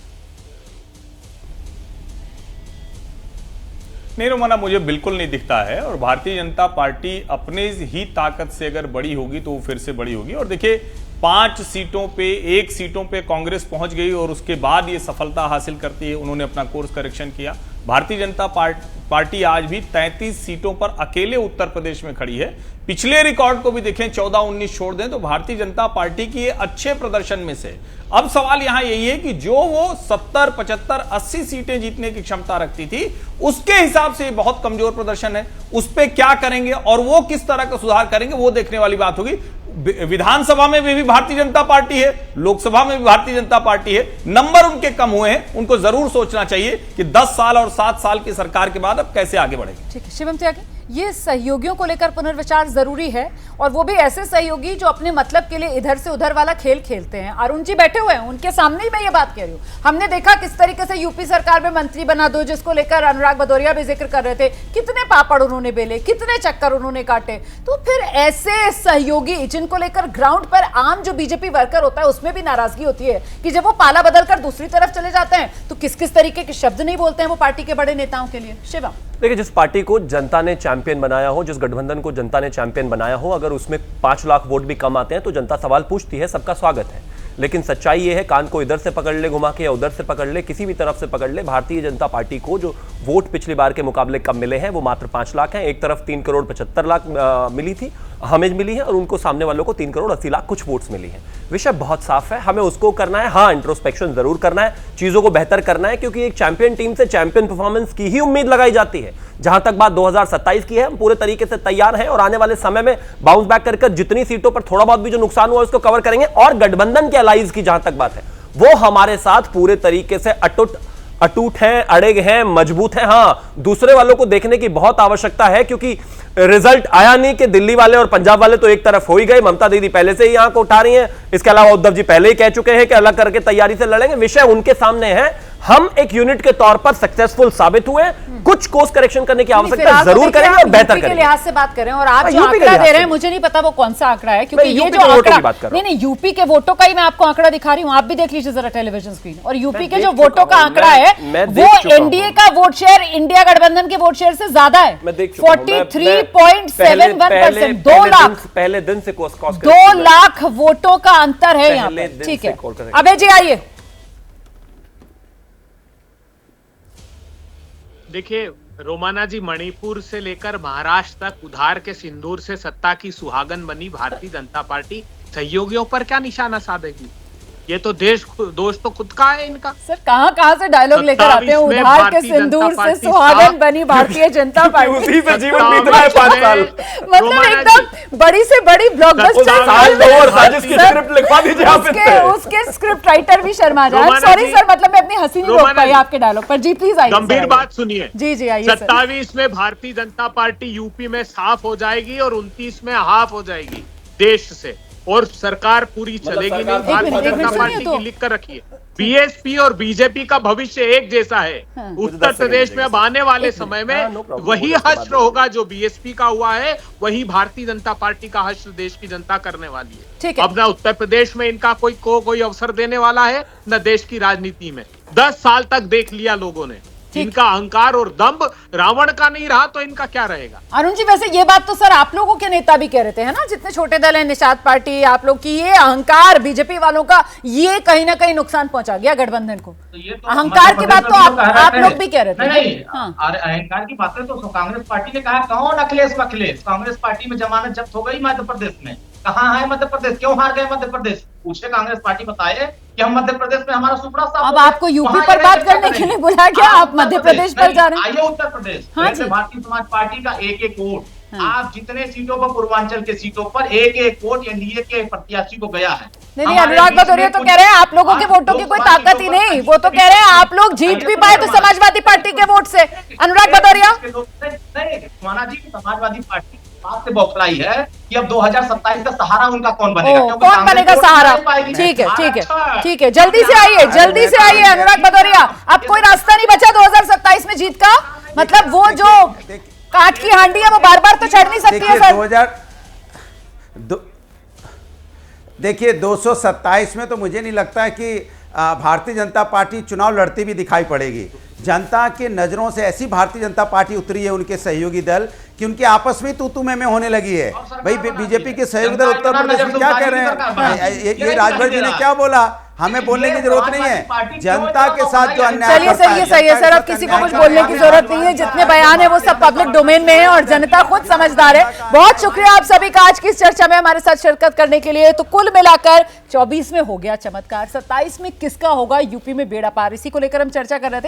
नहीं रोमाना, मुझे बिल्कुल नहीं दिखता है और भारतीय जनता पार्टी अपने ही ताकत से अगर बड़ी होगी तो वो फिर से बड़ी होगी। और देखिए 5 सीटों पे 1 सीटों पे कांग्रेस पहुंच गई और उसके बाद ये सफलता हासिल करती है, उन्होंने अपना कोर्स करेक्शन किया। भारतीय जनता पार्टी आज भी 33 सीटों पर अकेले उत्तर प्रदेश में खड़ी है। पिछले रिकॉर्ड को भी देखें, 14-19 छोड़ दें तो भारतीय जनता पार्टी की अच्छे प्रदर्शन में से अब सवाल यहां यही है कि जो वो 70, 75, 80 सीटें जीतने की क्षमता रखती थी उसके हिसाब से बहुत कमजोर प्रदर्शन है। उस पर क्या करेंगे और वो किस तरह का सुधार करेंगे वो देखने वाली बात होगी। विधानसभा में भी भारतीय जनता पार्टी है, लोकसभा में भी भारतीय जनता पार्टी है, नंबर उनके कम हुए हैं। उनको जरूर सोचना चाहिए कि 10 साल और 7 साल की सरकार के बाद अब कैसे आगे बढ़ेंगे। ठीक है शिवम त्यागी, ये सहयोगियों को लेकर पुनर्विचार जरूरी है, और वो भी ऐसे सहयोगी जो अपने मतलब के लिए इधर से उधर वाला खेल खेलते हैं। अरुण जी बैठे हुए हैं, उनके सामने ही मैं ये बात कह रही हूँ। हमने देखा किस तरीके से यूपी सरकार में मंत्री बना दो, जिसको लेकर अनुराग भदौरिया भी जिक्र कर रहे थे, कितने पापड़ उन्होंने बेले, कितने चक्कर उन्होंने काटे। तो फिर ऐसे सहयोगी जिनको लेकर ग्राउंड पर आम जो बीजेपी वर्कर होता है उसमें भी नाराजगी होती है कि जब वो पाला बदल कर दूसरी तरफ चले जाते हैं तो किस किस तरीके के शब्द नहीं बोलते हैं वो पार्टी के बड़े नेताओं के लिए। शिवम, देखिए, जिस पार्टी को जनता ने चैंपियन बनाया हो, जिस गठबंधन को जनता ने चैंपियन बनाया हो, अगर उसमें 5 लाख वोट भी कम आते हैं तो जनता सवाल पूछती है, सबका स्वागत है। लेकिन सच्चाई ये है, कान को इधर से पकड़ ले घुमा के या उधर से पकड़ ले, किसी भी तरफ से पकड़ ले, भारतीय जनता पार्टी को जो वोट पिछली बार के मुकाबले कम मिले हैं वो मात्र 5 लाख हैं। एक तरफ 3 करोड़ 75 लाख मिली थी, हमें मिली है, और उनको सामने वालों को 3 करोड़ 80 लाख कुछ वोट्स मिली हैं। विषय बहुत साफ है, हमें उसको करना है। हाँ, इंट्रोस्पेक्शन जरूर करना है, चीजों को बेहतर करना है, क्योंकि एक चैंपियन टीम से चैंपियन परफॉर्मेंस की ही उम्मीद लगाई जाती है। जहां तक बात 2027 की है, हम पूरे तरीके से तैयार हैं और आने वाले समय में बाउंस बैक कर जितनी सीटों पर थोड़ा बहुत भी जो नुकसान हुआ उसको कवर करेंगे। और गठबंधन के अलाइज की जहां तक बात है, वो हमारे साथ पूरे तरीके से अटूट हैं, अड़ेग हैं, मजबूत हैं। हाँ, दूसरे वालों को देखने की बहुत आवश्यकता है, क्योंकि रिजल्ट आया नहीं कि दिल्ली वाले और पंजाब वाले तो एक तरफ हो ही गए। ममता दीदी पहले से ही आंख उठा रही हैं, इसके अलावा उद्धव जी पहले ही कह चुके हैं कि अलग करके तैयारी से लड़ेंगे। विषय उनके सामने है, हम एक यूनिट के तौर पर सक्सेसफुल साबित हुए। कुछ कोर्स करेक्शन करने की आवश्यकता जरूर करेंगे और बेहतर करेंगे। के लिहाज से बात करें, और आप जो आंकड़ा दे रहे हैं मुझे नहीं पता वो कौन सा आंकड़ा है, क्योंकि ये जो आंकड़ा नहीं यूपी के वोटों का ही मैं आपको आंकड़ा दिखा रही हूँ, आप भी देख लीजिए जरा टेलीविजन स्क्रीन। और यूपी के जो वोटों का आंकड़ा है वो एनडीए का वोट शेयर इंडिया गठबंधन के वोट शेयर से ज्यादा है, 43.71%। 2 लाख पहले दिन से 2 लाख वोटों का अंतर है यहाँ पे। ठीक है, अभय जी आइए। देखिए रोमाना जी, मणिपुर से लेकर महाराष्ट्र तक उधार के सिंदूर से सत्ता की सुहागन बनी भारतीय जनता पार्टी सहयोगियों पर क्या निशाना साधेगी? ये तो दोष तो खुद का है इनका। सर कहां से डायलॉग लेकर आते हैं, उधार के सिंदूर से सुहागन बनी भारतीय जनता पार्टी, उसी से जीवन बीत रहा है 5 साल। मतलब एकदम बड़ी से बड़ी ब्लॉकबस्टर स्क्रिप्ट लिखवा दीजिए आप। उसके स्क्रिप्ट राइटर भी शर्मा जाए। सॉरी सर, मतलब मैं अपनी हंसी नहीं रोक पाई आपके डायलॉग पर। जी प्लीज आइए, गंभीर बात सुनिए। जी आइए। 27 में भारतीय जनता पार्टी यूपी में साफ हो जाएगी और 29 में हाफ हो जाएगी देश से, और सरकार पूरी चलेगी नहीं। भारतीय जनता पार्टी की लिख कर रखिए, बीएसपी और बीजेपी का भविष्य एक जैसा है। उत्तर प्रदेश में अब आने वाले समय में वही हश्र होगा जो बीएसपी का हुआ है, वही भारतीय जनता पार्टी का हश्र देश की जनता करने वाली है। अब ना उत्तर प्रदेश में इनका कोई अवसर देने वाला है, न देश की राजनीति में। 10 साल तक देख लिया लोगों ने, इनका अहंकार और दंभ रावण का नहीं रहा तो इनका क्या रहेगा? अरुण जी, वैसे ये बात तो सर आप लोगों के नेता भी कह रहे थे, है ना, जितने छोटे दल हैं, निषाद पार्टी, आप लोग की ये अहंकार बीजेपी वालों का ये कहीं ना कहीं नुकसान पहुंचा गया गठबंधन को। तो अहंकार की बात तो आप लोग भी कह रहे थे। नहीं, अहंकार की बातें तो कांग्रेस पार्टी ने कहा, कौन अखिलेश वखिलेश? कांग्रेस पार्टी में जमानत जब्त हो गई मध्य प्रदेश में। कहाँ है मध्य प्रदेश? क्यों हार गए मध्य प्रदेश? पूछे कांग्रेस पार्टी बताए कि हम मध्य प्रदेश में हमारा सुपड़ा साफ। अब आपको यूपी पर बात करने के लिए बुलाया गया, आप मध्य प्रदेश पर जा रहे हैं। आइए उत्तर प्रदेश। भारतीय समाज पार्टी का एक वोट, आप जितने सीटों पर, पूर्वांचल के सीटों पर एक वोट एनडीए के प्रत्याशी को गया है। नहीं, अनुराग भदौरिया तो कह रहे हैं आप लोगों के वोटों की कोई ताकत ही नहीं। वो तो कह रहे हैं आप लोग जीत भी पाए तो समाजवादी पार्टी के वोट से। अनुराग भदौरिया, माना जी की समाजवादी पार्टी बात से बौखलाई है कि अब 2027 का सहारा उनका कौन बनेगा? कौन बनेगा सहारा? ठीक है, जल्दी से आइए अनुराग भदौरिया। अब कोई रास्ता नहीं बचा 2027 में जीत का, मतलब वो जो काट की हांडी है वो बार बार तो चढ़ नहीं सकती है सर। देखिए 227 में तो मुझे नहीं लगता है कि भारतीय जनता पार्टी चुनाव लड़ती भी दिखाई पड़ेगी। जनता की नजरों से ऐसी भारतीय जनता पार्टी उतरी है, उनके सहयोगी दल, कि उनके आपस में तू में होने लगी है। भाई बीजेपी के सहयोगी दल उत्तर प्रदेश में क्या कह रहे हैं? ये राजभर जी ने क्या बोला, हमें बोलने की जरूरत नहीं है। जनता के साथ जो अन्याय चलिए सर, ये सही है सर, अब किसी को कुछ बोलने की जरूरत नहीं है। जितने बयान है वो सब पब्लिक डोमेन में है और जनता खुद समझदार है। बहुत शुक्रिया आप सभी का आज की इस चर्चा में हमारे साथ शिरकत करने के लिए। तो कुल मिलाकर 24 में हो गया चमत्कार, 27 में किसका होगा यूपी में बेड़ा पार, इसी को लेकर हम चर्चा कर रहे थे।